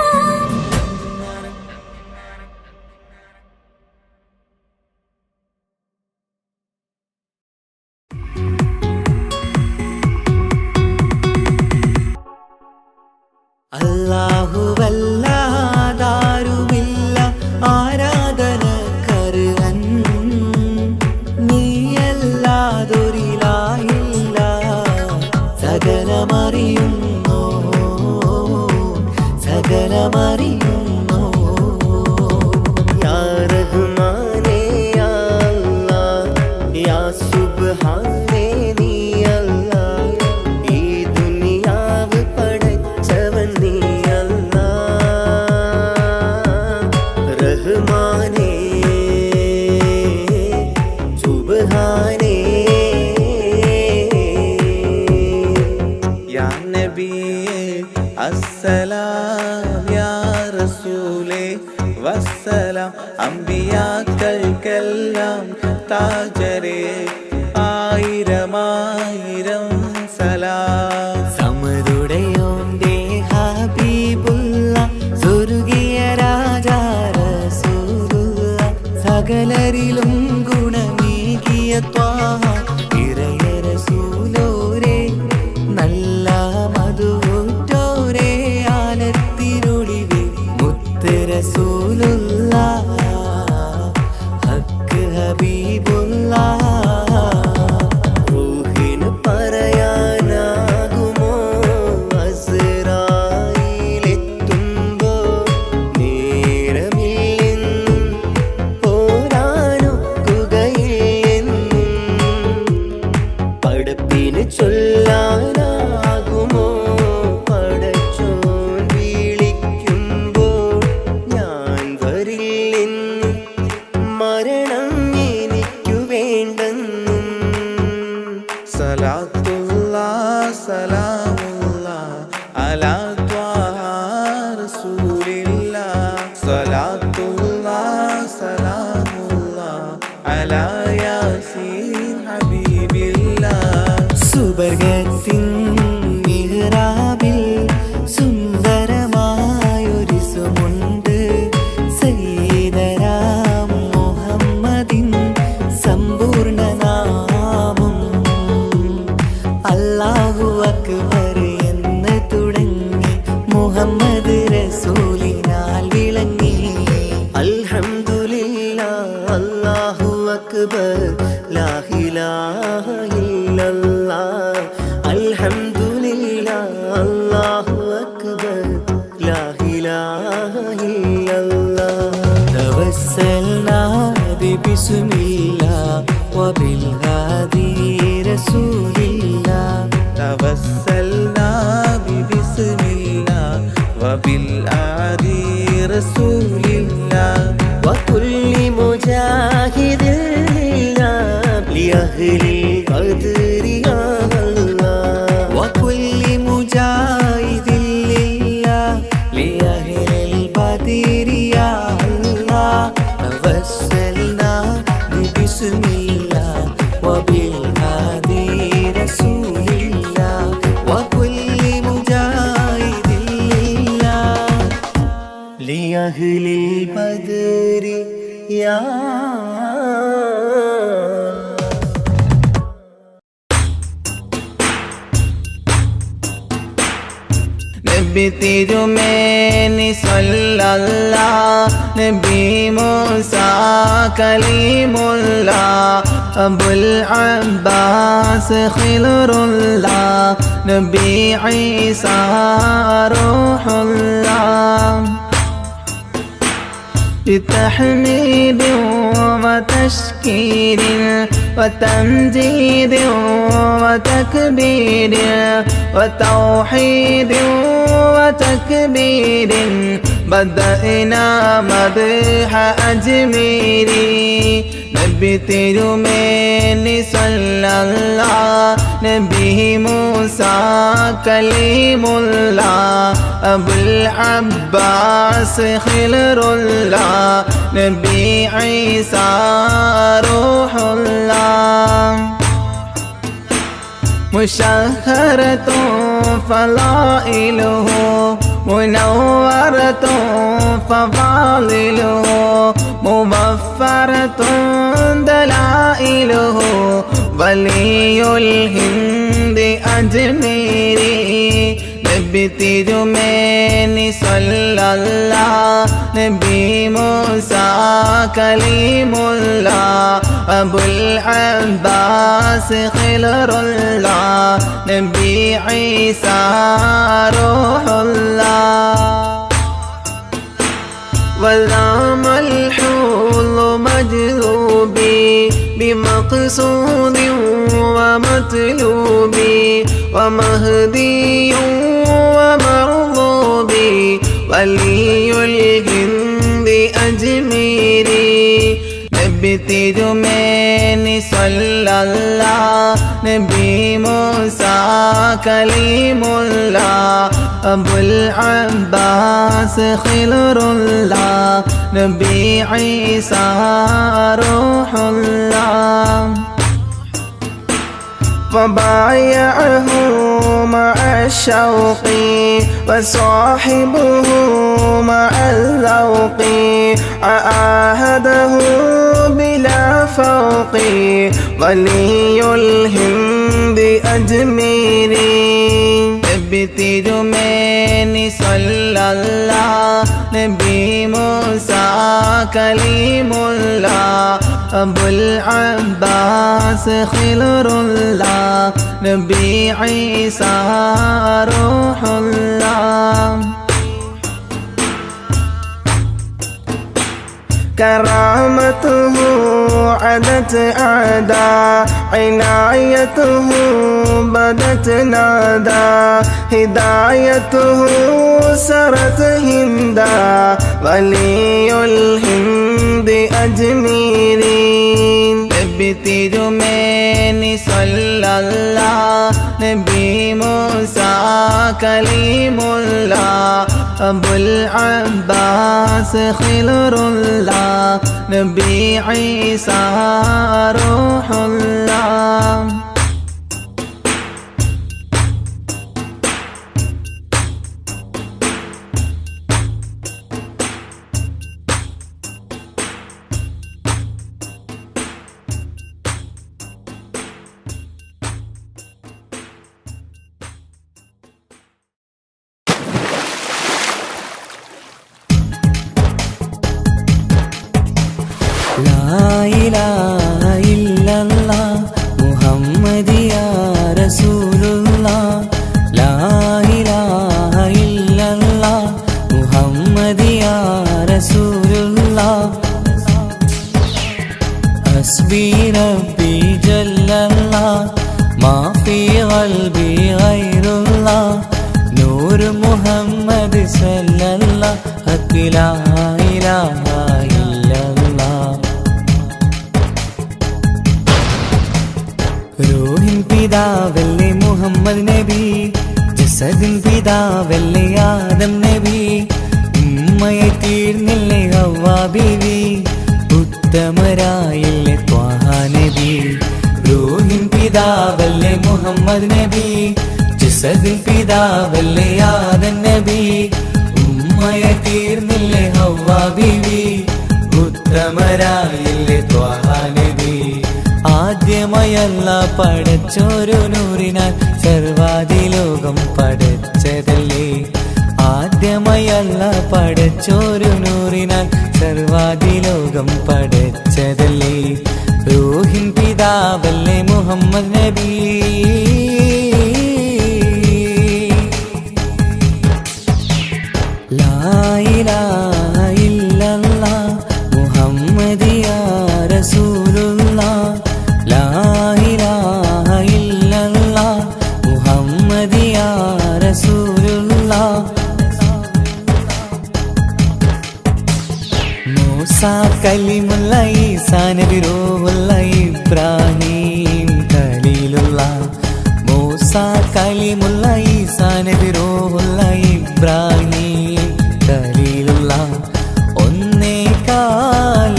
അല്ലാഹുവല്ലാതാരുമില്ല ആരാധനക്കർഹൻ, നീയല്ലാതൊരിലായില്ല സകലമറിയുന്നോ സകലമറിയുന്നോ. യാ റഹ്മാനേ യാ അല്ലാഹ്, യാ സുബ്ഹാനേ നീ അല്ലാഹ്, ഈ ദുനിയാവ് പടച്ചവൻ നീ അല്ലാഹ്. റഹ്മാനേ സുബ്ഹാനേ. യാ നബിയേ അസ്സലാം, യാ റസൂലേ വസ്സലാം, അമ്പിയാക്കൾക്കെല്ലാം താജരേ ആയിരമായിരം സലാം. സമതുടയോന്റെ ഹബീബുള്ള സ്വർഗീയ രാജാ റസൂലുള്ള, സകലരിലും ഗുണമേകിയ ത്വാഹ ഇറയ റസൂലോരേ, നല്ല മധുറ്റോരേ ആനത്തിനൊളിവേ മുത്ത് റസൂലുള്ള ഹക്ക് ഹബീബുള്ള. റൂഹിന് പറയാനാകുമോ അസ്റായീലെത്തുമ്പോൾ, നേരമില്ലെന്നും പോരാനൊക്കുകയില്ലെന്നും പടപ്പിന് ചൊല്ലാനാകുമോ പടച്ചോൻ വിളിക്കുമ്പോൾ, ഞാൻ വരില്ലെന്നും മരണം എനിക്കു വേണ്ടെന്നും. സലാത്തുല്ലാഹ് സലാമുല്ലാഹ് അലാ ത്വാഹ റസൂലില്ലാഹ്, സലാത്തുല്ലാഹ് സലാമുല്ലാഹ് അലാ യാസീൻ ഹബീബില്ലാഹ്. സുബർഗത്തിൻ മിഹ്റാബിൽ സുന്ദരമായൊരു സുമുണ്ട്, സയ്യിദനാം മുഹമ്മദിൻ സമ്പൂർണ്ണ നാമം. അല്ലാഹു അക്ബർ എന്ന് തുടങ്ങി മുഹമ്മദ് റസൂലിനാൽ വിളങ്ങി. അൽഹംദുലില്ലാഹ് അല്ലാഹു അക്ബർ ലാ ഇലാഹ ഇല്ലല്ലാഹ്. അൽഹംദുലില്ലാഹ് അല്ലാഹു അക്ബർ ലാ ഇലാഹ ഇല്ലല്ലാഹ്. توسلنا ببسم الله وبالهادي رسول الله، توسلنا ببسم الله وبالآدي رسول الله، وكل مجاهد لله لأهل القدر يا الله. وكل مجاهد لله لأهل البدر يا الله. توسلنا ببسم الله وبالهادي رسول الله، وكل مجاهد لله لأهل البدر يا നബി തിരുമേനി സല്ലല്ലാഹ്, നബി മൂസ കലീമുല്ലാഹ്, അബുൽ അബ്ബാസ് ഖിൽറുല്ലാഹ്, നബി ഈസ റൂഹുല്ലാഹ്. بتحميد وتشكير وتمجيد وتكبير وتوحيد وتكبير بدأنا مدح أجميري. നബി തിരുമേനി സല്ലല്ലാഹ്, നബി മൂസ കലീമുല്ലാഹ്, അബുൽ അബ്ബാസ് ഖിൽറുല്ലാഹ്, നബി ഈസ റൂഹുല്ലാഹ്. مشهرة فضائله منورة فضائله موفرة دلائله ولي الهند أجميري. നബി തിരുമേനി സല്ലല്ലാഹ് നബി മൂസ കലീമുല്ലാഹ് അബുൽ അബ്ബാസ് ഖിലറുല്ലാഹ് നബി ഈസ റൂഹുല്ലാഹ് والعام الحول مجذوبي بمقصود ومطلوبي ومهدي ومرغوبي ولي الهند أجميري നബി തിരുമേനി സല്ലല്ലാഹ് നബി മൂസ കലീമുല്ലാഹ് അബുൽ അബ്ബാസ് ഖിലറുല്ലാഹ് നബി ഈസ റൂഹുല്ലാഹ് وبايعه مع الشوق وصاحبه مع الذوق عاهده بلا فوق ولي الهند أجميري നബി തിരുമേനി സല്ലല്ലാഹ് നബി മൂസ കലീമുല്ലാഹ് അബുൽ അബ്ബാസ് ഖിലറുല്ലാഹ് നബി ഈസ റൂഹുല്ലാഹ് كرامته عدت أعداء عنايته بدت نادى هدايته سرت هندا ولي الهند أجميري നബി തിരുമേനി സല്ലല്ലാഹ് നബി മൂസ കലീമുല്ലാഹ് അബുൽ അബ്ബാസ് ഖിലറുല്ലാഹ് നബി ഈസ റൂഹുല്ലാഹ് لا إله إلا الله محمد يا رسول الله لا إله إلا الله محمد يا رسول الله حسبي ربي جل الله ما في قلبي غير الله نور محمد صلى الله حق لا إله إلا الله റൂഹിൻ പിതാവല്ലേ മുഹമ്മദ് നബി ജസദിൻ പിതാവല്ലേ ആദം നബി ഉമ്മയെ തീർന്നില്ലേ ഹവ്വാ ബീവി ഉത്തമരായില്ലേ ത്വാഹ നബി റൂഹിൻ പിതാവല്ലേ മുഹമ്മദ് നബി ജസദിൻ പിതാവല്ലേ ആദം നബി ഉമ്മയെ തീർന്നില്ലേ ഹവ്വാ ബീവി ഉത്തമരായില്ലേ ത്വാഹ നബി ആദ്യമയല്ല പടച്ചോരു നൂറിനാൽ സർവാദിലോകം പടച്ചതല്ലേ ആദ്യമയല്ല പടച്ചോരു നൂറിനാൽ സർവാദിലോകം പടച്ചതല്ലേ റൂഹിൻ പിതാവല്ലേ മുഹമ്മദ് നബി ലാ ഇലാഹ ഇല്ലല്ലാഹ് മുഹമ്മദ് യാ റസൂലുള്ളാഹ് ലാ ഇലാഹ ഇല്ലല്ലാഹ് മുഹമ്മദ് യാ റസൂലുള്ളാഹ് മൂസ കലിമുള്ള ഈസാ നബി റൂഹുള്ള ഇബ്രാഹിം ഖലീലുള്ളാഹ് മൂസ കലിമുള്ള ഈസാ നബി റൂഹുള്ള ഇബ്രാഹിം ഖലീലുള്ളാഹ് 1.4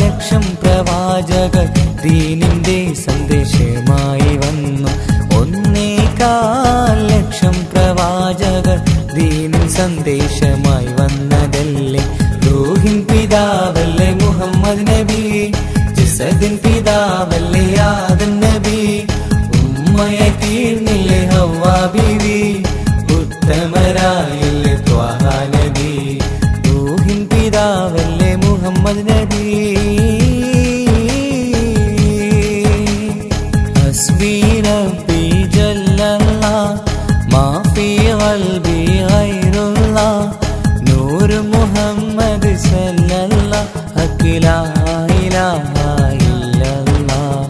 ലക്ഷം പ്രവാചകർ ദീനിന്റെ സന്ദേശമായി വന്നു 1.4 ലക്ഷം പ്രവാചകർ ദീനിൻ സന്ദേശമായി വന്നതല്ലേ റൂഹിൻ പിതാവല്ലേ മുഹമ്മദ് നബി ജസദിൻ പിതാവല്ലേ ആദം നബി ഉമ്മയെ തീർന്നില്ലേ ഹവ്വാ ബീവി ഉത്തമരായ ഖൽബി ഗൈറുല്ലാ നൂർ മുഹമ്മദ് സല്ലല്ലാഹ് ഹഖ് ലാ ഇലാഹ ഇല്ലല്ലാഹ്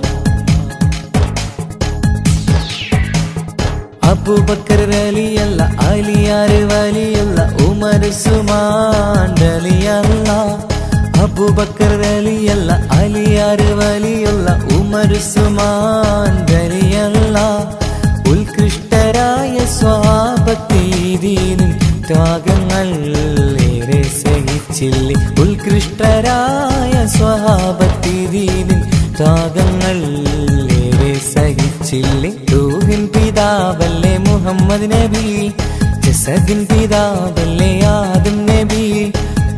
അബൂബക്കർ റളിയല്ല അലിയാർ വലിയല്ല ഉമർ ഉസ്മാൻ റളിയല്ല അബൂബക്കർ റളിയല്ല അലിയാർ വലിയല്ല ഉമർ ഉസ്മാൻ റളിയല്ല ഉത്കൃഷ്ടരായ സ്വഹാബത്തീദീനിൻ ത്യാഗങ്ങൾ ഏറെ സഹിച്ചില്ലേ ഉത്കൃഷ്ടരായ സ്വഹാബത്തീദീനിൻ ത്യാഗങ്ങൾ ഏറെ സഹിച്ചില്ലേ റൂഹിൻ പിതാവല്ലേ മുഹമ്മദ് നബി ജസദിൻ പിതാവല്ലേ ആദം നബി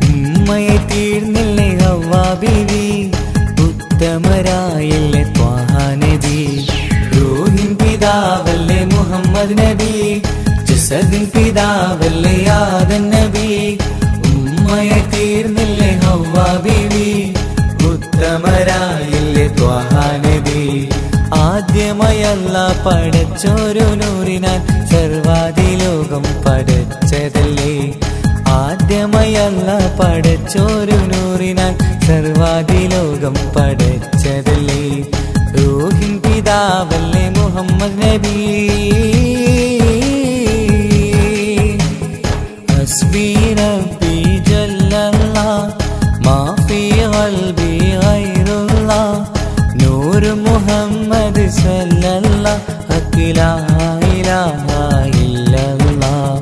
ഉമ്മയെ തീർന്നില്ലേ ഹവ്വാ ബീവി ഉത്തമരായില്ലേ ത്വാഹ നബി റൂഹിൻ പിതാവല്ലേ മുഹമ്മദ് നബി ജസദിൻ പിതാവല്ലേ ആദം നബി ഉമ്മയെ തീർന്നില്ലേ ഹവ്വാ ബീവി ഉത്തമരായില്ലേ ത്വാഹ നബി ആദ്യമായി അല്ലാഹ് പടച്ചോരു നൂറിനാൽ സർവാദിലോകം പടച്ചതല്ലേ ആദ്യമായി അല്ലാഹ് പടച്ചോരു നൂറിനാൽ സർവാദിലോകം പടച്ചതല്ലേ റൂഹിൻ പിതാവല്ലേ മുഹമ്മദ് നബി ഹസ്ബി റബ്ബി ജല്ലല്ലാഹ് മാ ഫീ ഖൽബി ഗൈറുല്ലാഹ് നൂർ മുഹമ്മദ് സല്ലല്ലാഹ് ഹഖ് ലാ ഇലാഹ ഇല്ലല്ലാഹ്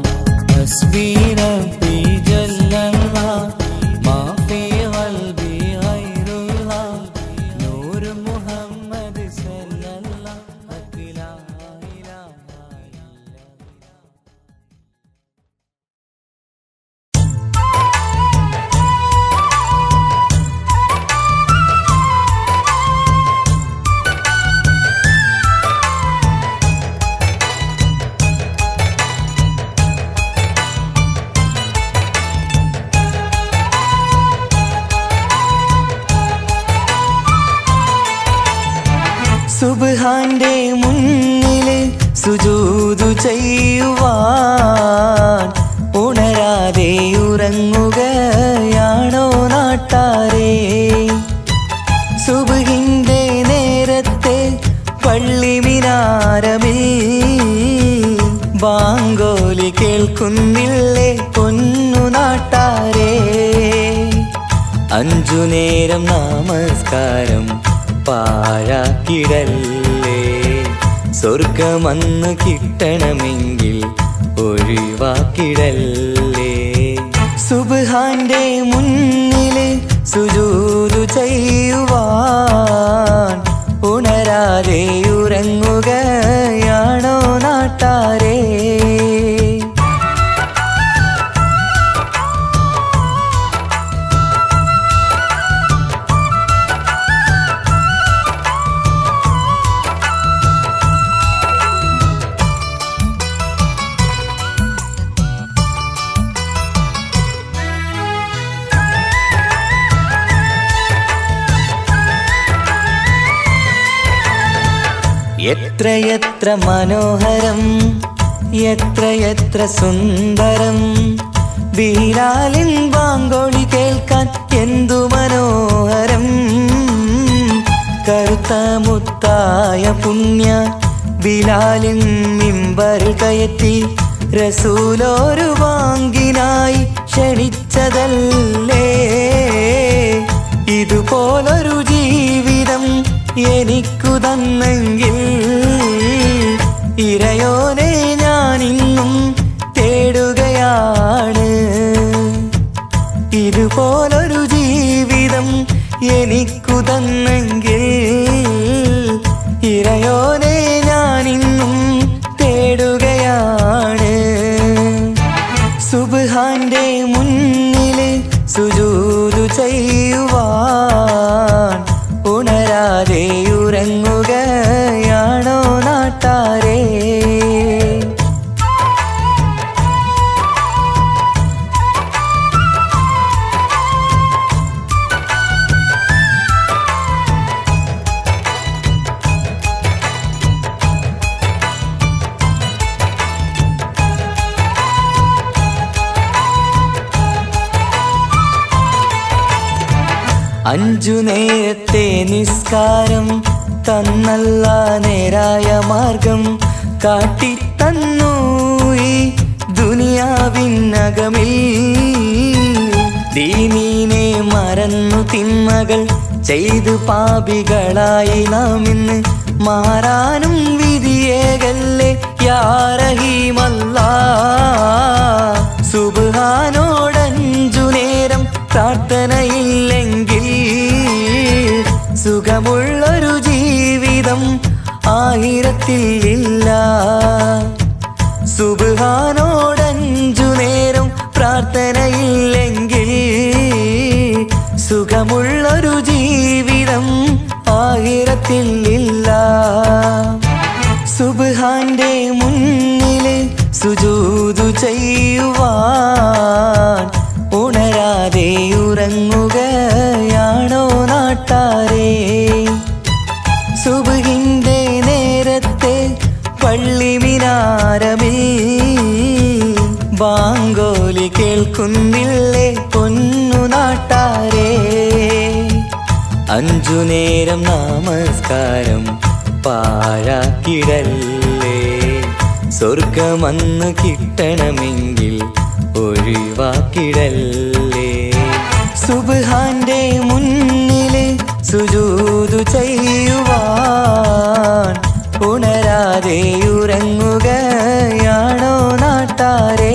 ഹസ്ബി റബ്ബി ജല്ലല്ലാഹ് മാ ഫീ ഖൽബി ഗൈറുല്ലാഹ് നൂർ മുഹമ്മദ് സല്ലല്ലാഹ് ഹഖ് ലാ ഇലാഹ സുബ്ഹാന്റെ മുന്നില് സുജൂദു ചെയ്യുവാൻ ഉണരാതെ ഉറങ്ങുകയാണോ നാട്ടാരേ സുബ്ഹിന്റെ നേരത്തെ പള്ളി മിനാരമിൽ ബാങ്കോലി കേൾക്കുന്നില്ലേ പൊന്നു നാട്ടാരേ അഞ്ചു നേരം നമസ്കാരം പാഴാക്കിടല്ലേ സ്വർഗമന്ന് കിട്ടണമെങ്കിൽ ഒഴിവാക്കിടല്ലേ സുബ്ഹാന്റെ മുന്നില് സുജൂദു ചെയ്യുവാൻ ഉണരാതെ ഉറങ്ങുകയാണോ നാട്ടാരേ എത്രയെത്ര മനോഹരം എത്രയെത്ര സുന്ദരം ബിലാലിൻ ബാങ്കോളി കേൾക്കാൻ എന്തു മനോഹരം കറുത്ത മുത്തായ പുണ്യ ബിലാലിൻ മിമ്പറിൽ കയറ്റി റസൂലോരു വാങ്കിനായി ക്ഷണിച്ചതല്ലേ ഇതുപോലൊരു ജീവിതം എനിക്കു തന്നെങ്കിൽ ഇറയോനെ ഞാനിന്നും തേടുകയാണ് ഇതുപോലൊരു ജീവിതം എനിക്കു തന്നെങ്കിൽ ഇറയോനെ ഞാനിന്നും തേടുകയാണ് സുബ്ഹാന്റെ മുന്നില് സുജൂദു ചെയ്യുവാൻ ഉണരാതെ ഉറങ്ങുകയാണോ നാട്ടാരേ അഞ്ചു നേരത്തെ നിസ്കാരം തന്നല്ല നേരായ മാർഗം കാട്ടിത്തന്നു ഈ ദുനിയാവിനകമിൽ. ദീനീനെ മറന്നു തിന്മകൾ ചെയ്തു പാപികളായി നാം ഇന്ന് മാറാനും വിധിയേകല്ലേ യാ റഹീമല്ലാ. സുബ്ഹാനോടഞ്ചു നേരം പ്രാർത്ഥനയില്ലെങ്കിൽ സുഖമുള്ളൊരു ജീവിതം ആയിരത്തിൽ ഇല്ല. സുബ്ഹാനോടഞ്ചു നേരം പ്രാർത്ഥനയില്ലെങ്കിൽ സുഖമുള്ളൊരു ജീവിതം ആയിരത്തിൽ ഇല്ല. സുബ്ഹാന്റെ മുന്നില് സുജൂദു ചെയ്യുവാൻ ഉണരാതെ ഉറങ്ങുകയാണോ നാട്ടാരേ? സുബ്ഹിന്റെ നേരത്തെ പള്ളി മിനാരമിൽ ബാങ്കോലി കേൾക്കുന്നില്ലേ പൊന്നു നാട്ടാരേ? അഞ്ചു നേരം നമസ്കാരം പാഴാക്കിടല്ലേ. സ്വർഗമന്ന് കിട്ടണമെങ്കിൽ ഒഴിവാക്കിടല്ലേ. സുബ്ഹാന്റെ മുന്നില് സുജൂദു ചെയ്യുവാൻ ഉണരാതെ ഉറങ്ങുകയാണോ നാട്ടാരേ?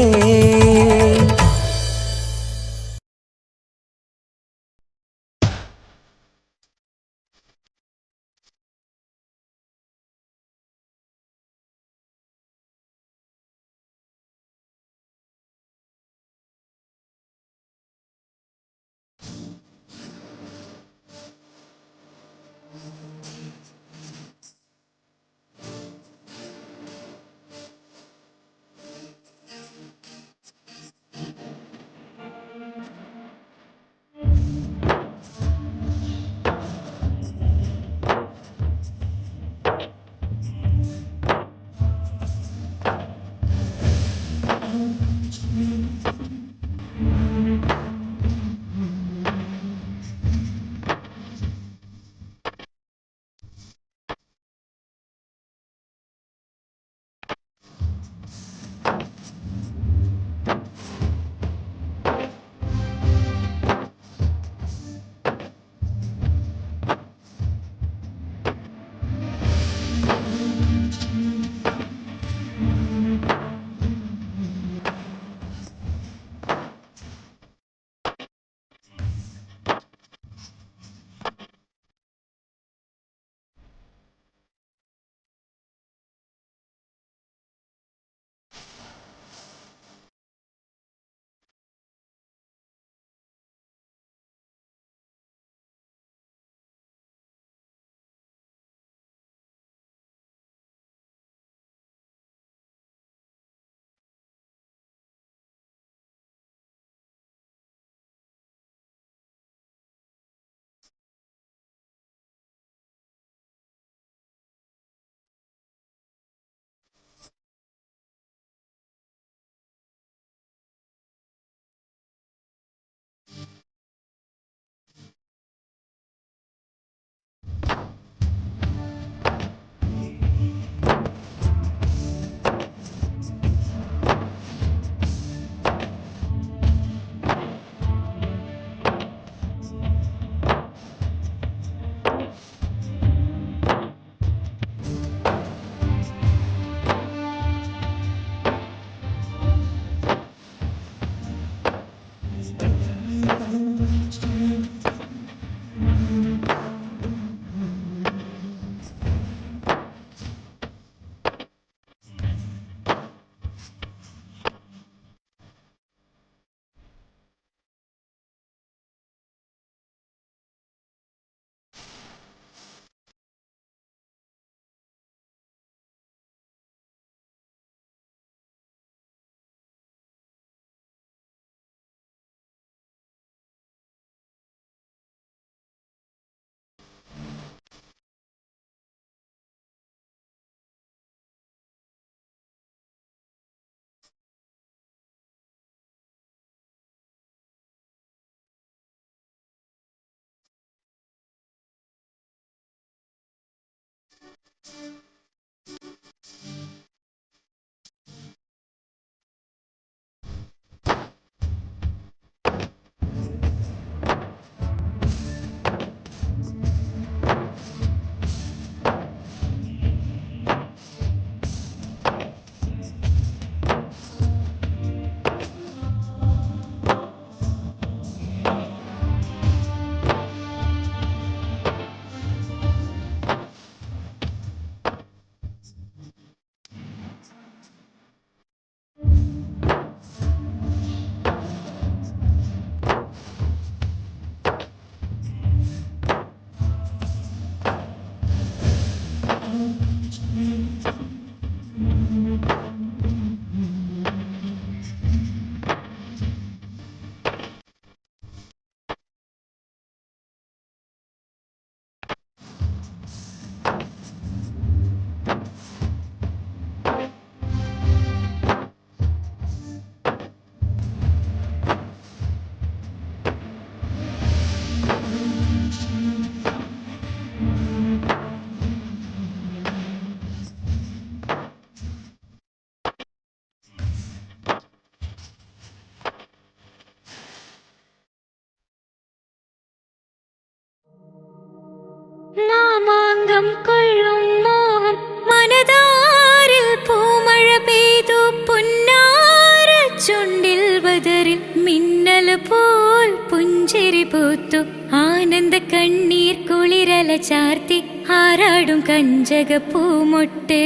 മാമാങ്കം കൊള്ളും മോഹം മനതാരിൽ പൂമഴ പെയ്തു പുന്നാര ചുണ്ടിൽ ബദറിൽ മിന്നൽ പോൽ പുഞ്ചിരി പൂത്തു ആനന്ദ കണ്ണീർ കുളിരല ചാർത്തി ആരാടും കഞ്ചക പൂമൊട്ട്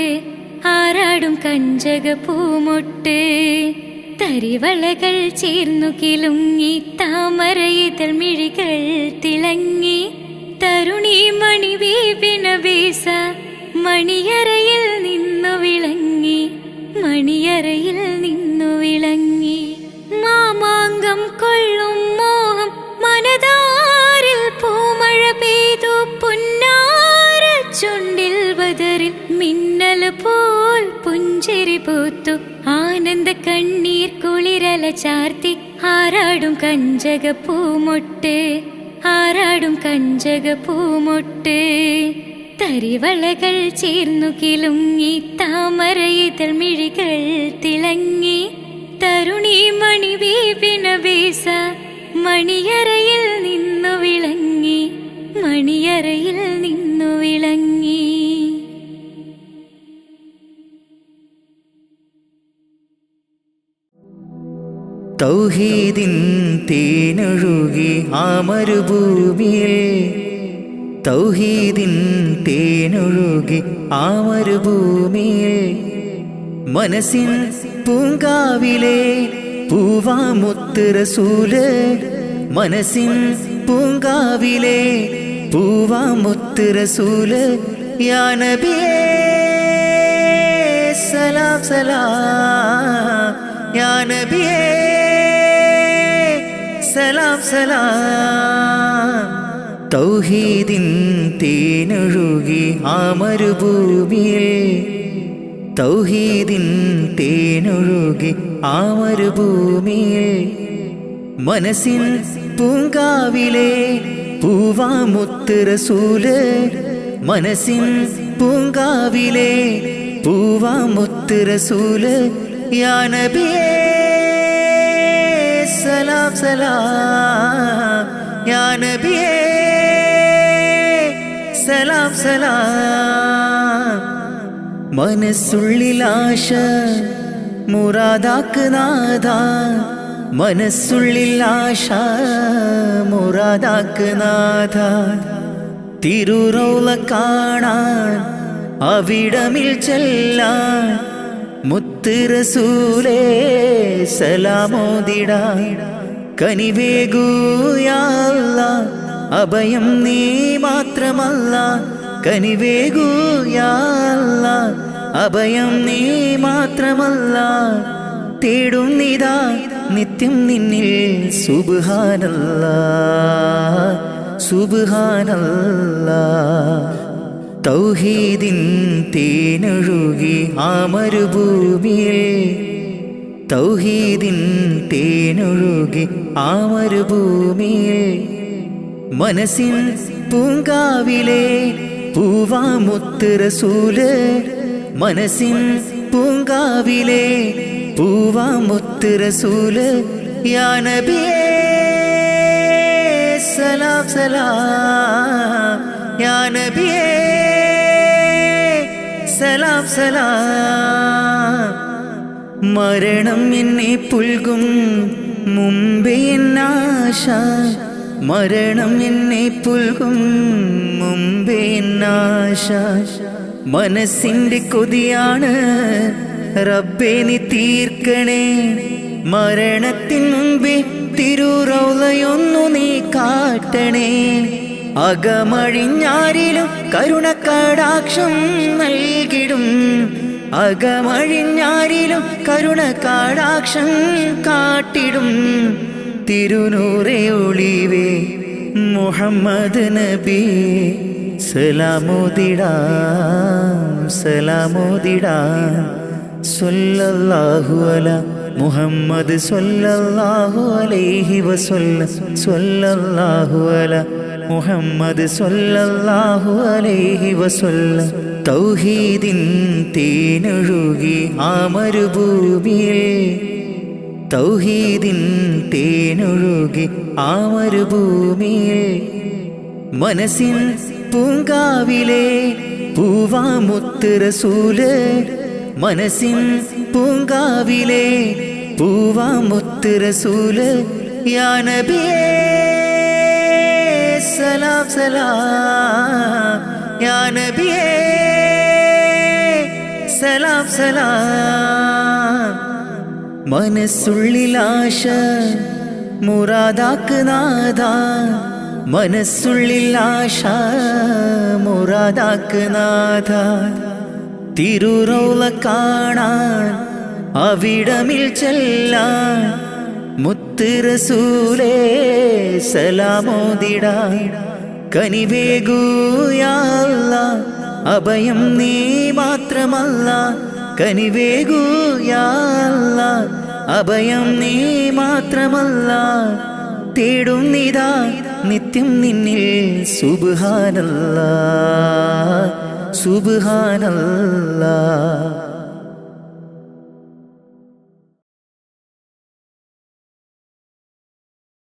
ആരാടും കഞ്ചക പൂമൊട്ട് തരിവളകൾ ചേർന്നു കിലുങ്ങി താമരയിതൾ മിഴികൾ തിളങ്ങി തരുണി മണി വീപിന വീസ മണിയറയിൽ നിന്നു വിളങ്ങി മണിയറയിൽ നിന്നു വിളങ്ങി മാമാങ്കം കൊള്ളും മോഹം മനതാരിൽ പൂമഴ പെയ്തു പുന്നാര ചുണ്ടിൽ ബദറിൽ മിന്നൽ പോൽ പുഞ്ചിരി പൂത്തു ആനന്ദ കണ്ണീർ കുളിരല ചാർത്തി ആരാടും കഞ്ചക പൂമൊട്ട് ആരാടും കഞ്ചക പൂമൊട്ട് തരിവളകൾ ചേർന്നു കിലുങ്ങി താമരയിതൾ മിഴികൾ തിളങ്ങി തരുണി മണി വീപിന വീസ മണിയറയിൽ നിന്നു വിളങ്ങി മണിയറയിൽ നിന്നു വിളങ്ങി. തൗഹീദിൻ തേനൊഴുകി ആ മരുഭൂമിയിൽ തൗഹീദിൻ തേനൊഴുകി ആ മരുഭൂമിയിൽ മനസ്സിൻ പൂങ്കാവിലെ പൂവാമുത്ത് റസൂല് മനസ്സിൻ പൂങ്കാവിലെ പൂവാമുത്ത് റസൂല് യാ നബിയേ സലാം സലാം യാ നബിയേ സലാം സലാം. തൗഹീദിൻ തേനൊഴുകി ആ മരുഭൂമിയിൽ തൗഹീദിൻ തേനൊഴുകി ആ മരുഭൂമിയിൽ മനസ്സിൻ പൂങ്കാവിലെ പൂവാമുത്ത് റസൂല് മനസ്സിൻ പൂങ്കാവിലെ പൂവാമുത്ത് റസൂല് യാ നബിയേ സലാം സലാം യാ നബിയേ സലാം സലാം. മനസ്സുള്ളിലാശ മുറാദാക്ക് നാഥ മനസ്സുള്ളിലാശ മുറാദാക്ക് നാഥ തിരുറൗള കാണാൻ അവിടമിൽ ചെല്ലാൻ മുത്ത് റസൂലേ സലാമോദിടാൻ കനിവേകൂ യാ അല്ലാഹ് അഭയം നീ മാത്രമല്ല കനിവേകൂ യാ അല്ലാഹ് അഭയം നീ മാത്രമല്ല തേടും നിതാ നിത്യം നിന്നിൽ സുബ്ഹാനല്ലാഹ് സുബ്ഹാനല്ലാഹ്. തൗഹീദിൻ തേനൊഴുകി ആ മരുഭൂമിയിൽ തൗഹീദിൻ തേനൊഴുകി ആ മരുഭൂമിയിൽ മനസ്സിൻ പൂങ്കാവിലെ പൂവാമുത്ത് റസൂല് മനസ്സിൻ പൂങ്കാവിലെ പൂവാമുത്ത് റസൂല് യാ നബിയേ സലാം സലാം യാ നബിയേ സലാം സലാം മരണം എന്നെ പുൽകും മുമ്പേ എന്നാശ മരണം എന്നെ പുൽകും മുമ്പേ എന്നാശ മനസ്സിന്റെ കൊതിയാണ് റബ്ബേ നീ തീർക്കണേ മരണത്തിൻ മുമ്പേ തിരുറൗളയൊന്നു നീ കാട്ടണേ അകമഴിഞ്ഞാരിലും കരുണക്കടാക്ഷം നൽകിടും അകമഴിഞ്ഞാരിലും കരുണക്കടാക്ഷം കാട്ടിടും തിരുനൂറേ ഒളിവേ മുഹമ്മദ് നബി സലാമോദിടാം സലാമോദിടാം സ്വല്ലല്ലാഹു അലാ മുഹമ്മദ് സ്വല്ലല്ലാഹു അലൈഹി വസല്ലം സ്വല്ലല്ലാഹു അലാ മുഹമ്മദ് സ്വല്ലല്ലാഹു അലൈഹി വസല്ലം തൗഹീദിൻ തേനൊഴുകി ആ മരുഭൂമിയിൽ തൗഹീദിൻ തേനൊഴുകി ആ മരുഭൂമിയിൽ മനസ്സിൻ പൂങ്കാവിലെ പൂവാമുത്ത് റസൂല് മനസ്സിൻ പൂങ്കാവിലെ പൂവാമുത്ത് റസൂല് യാ നബിയേ സലാം സലാം യാ നബിയേ സലാം സലാം മനസ്സുള്ളിലാശ മുറാദാക്ക് നാഥ മനസ്സുള്ളിലാശ മുറാദാക്ക് നാഥ തിരുറൗള കാണാൻ അവിടമിൽ ചെല്ലാൻ മുത്ത് റസൂലേ സലാമോദിടാൻ കനിവേകൂ യാ അല്ലാഹ് അഭയം നീ മാത്രമല്ല കനിവേകൂ യാ അല്ലാഹ് അഭയം നീ മാത്രമല്ല തേടുന്നിതാ നിത്യം നിന്നിൽ സുബ്ഹാനല്ലാഹ് സുബ്ഹാനല്ലാഹ്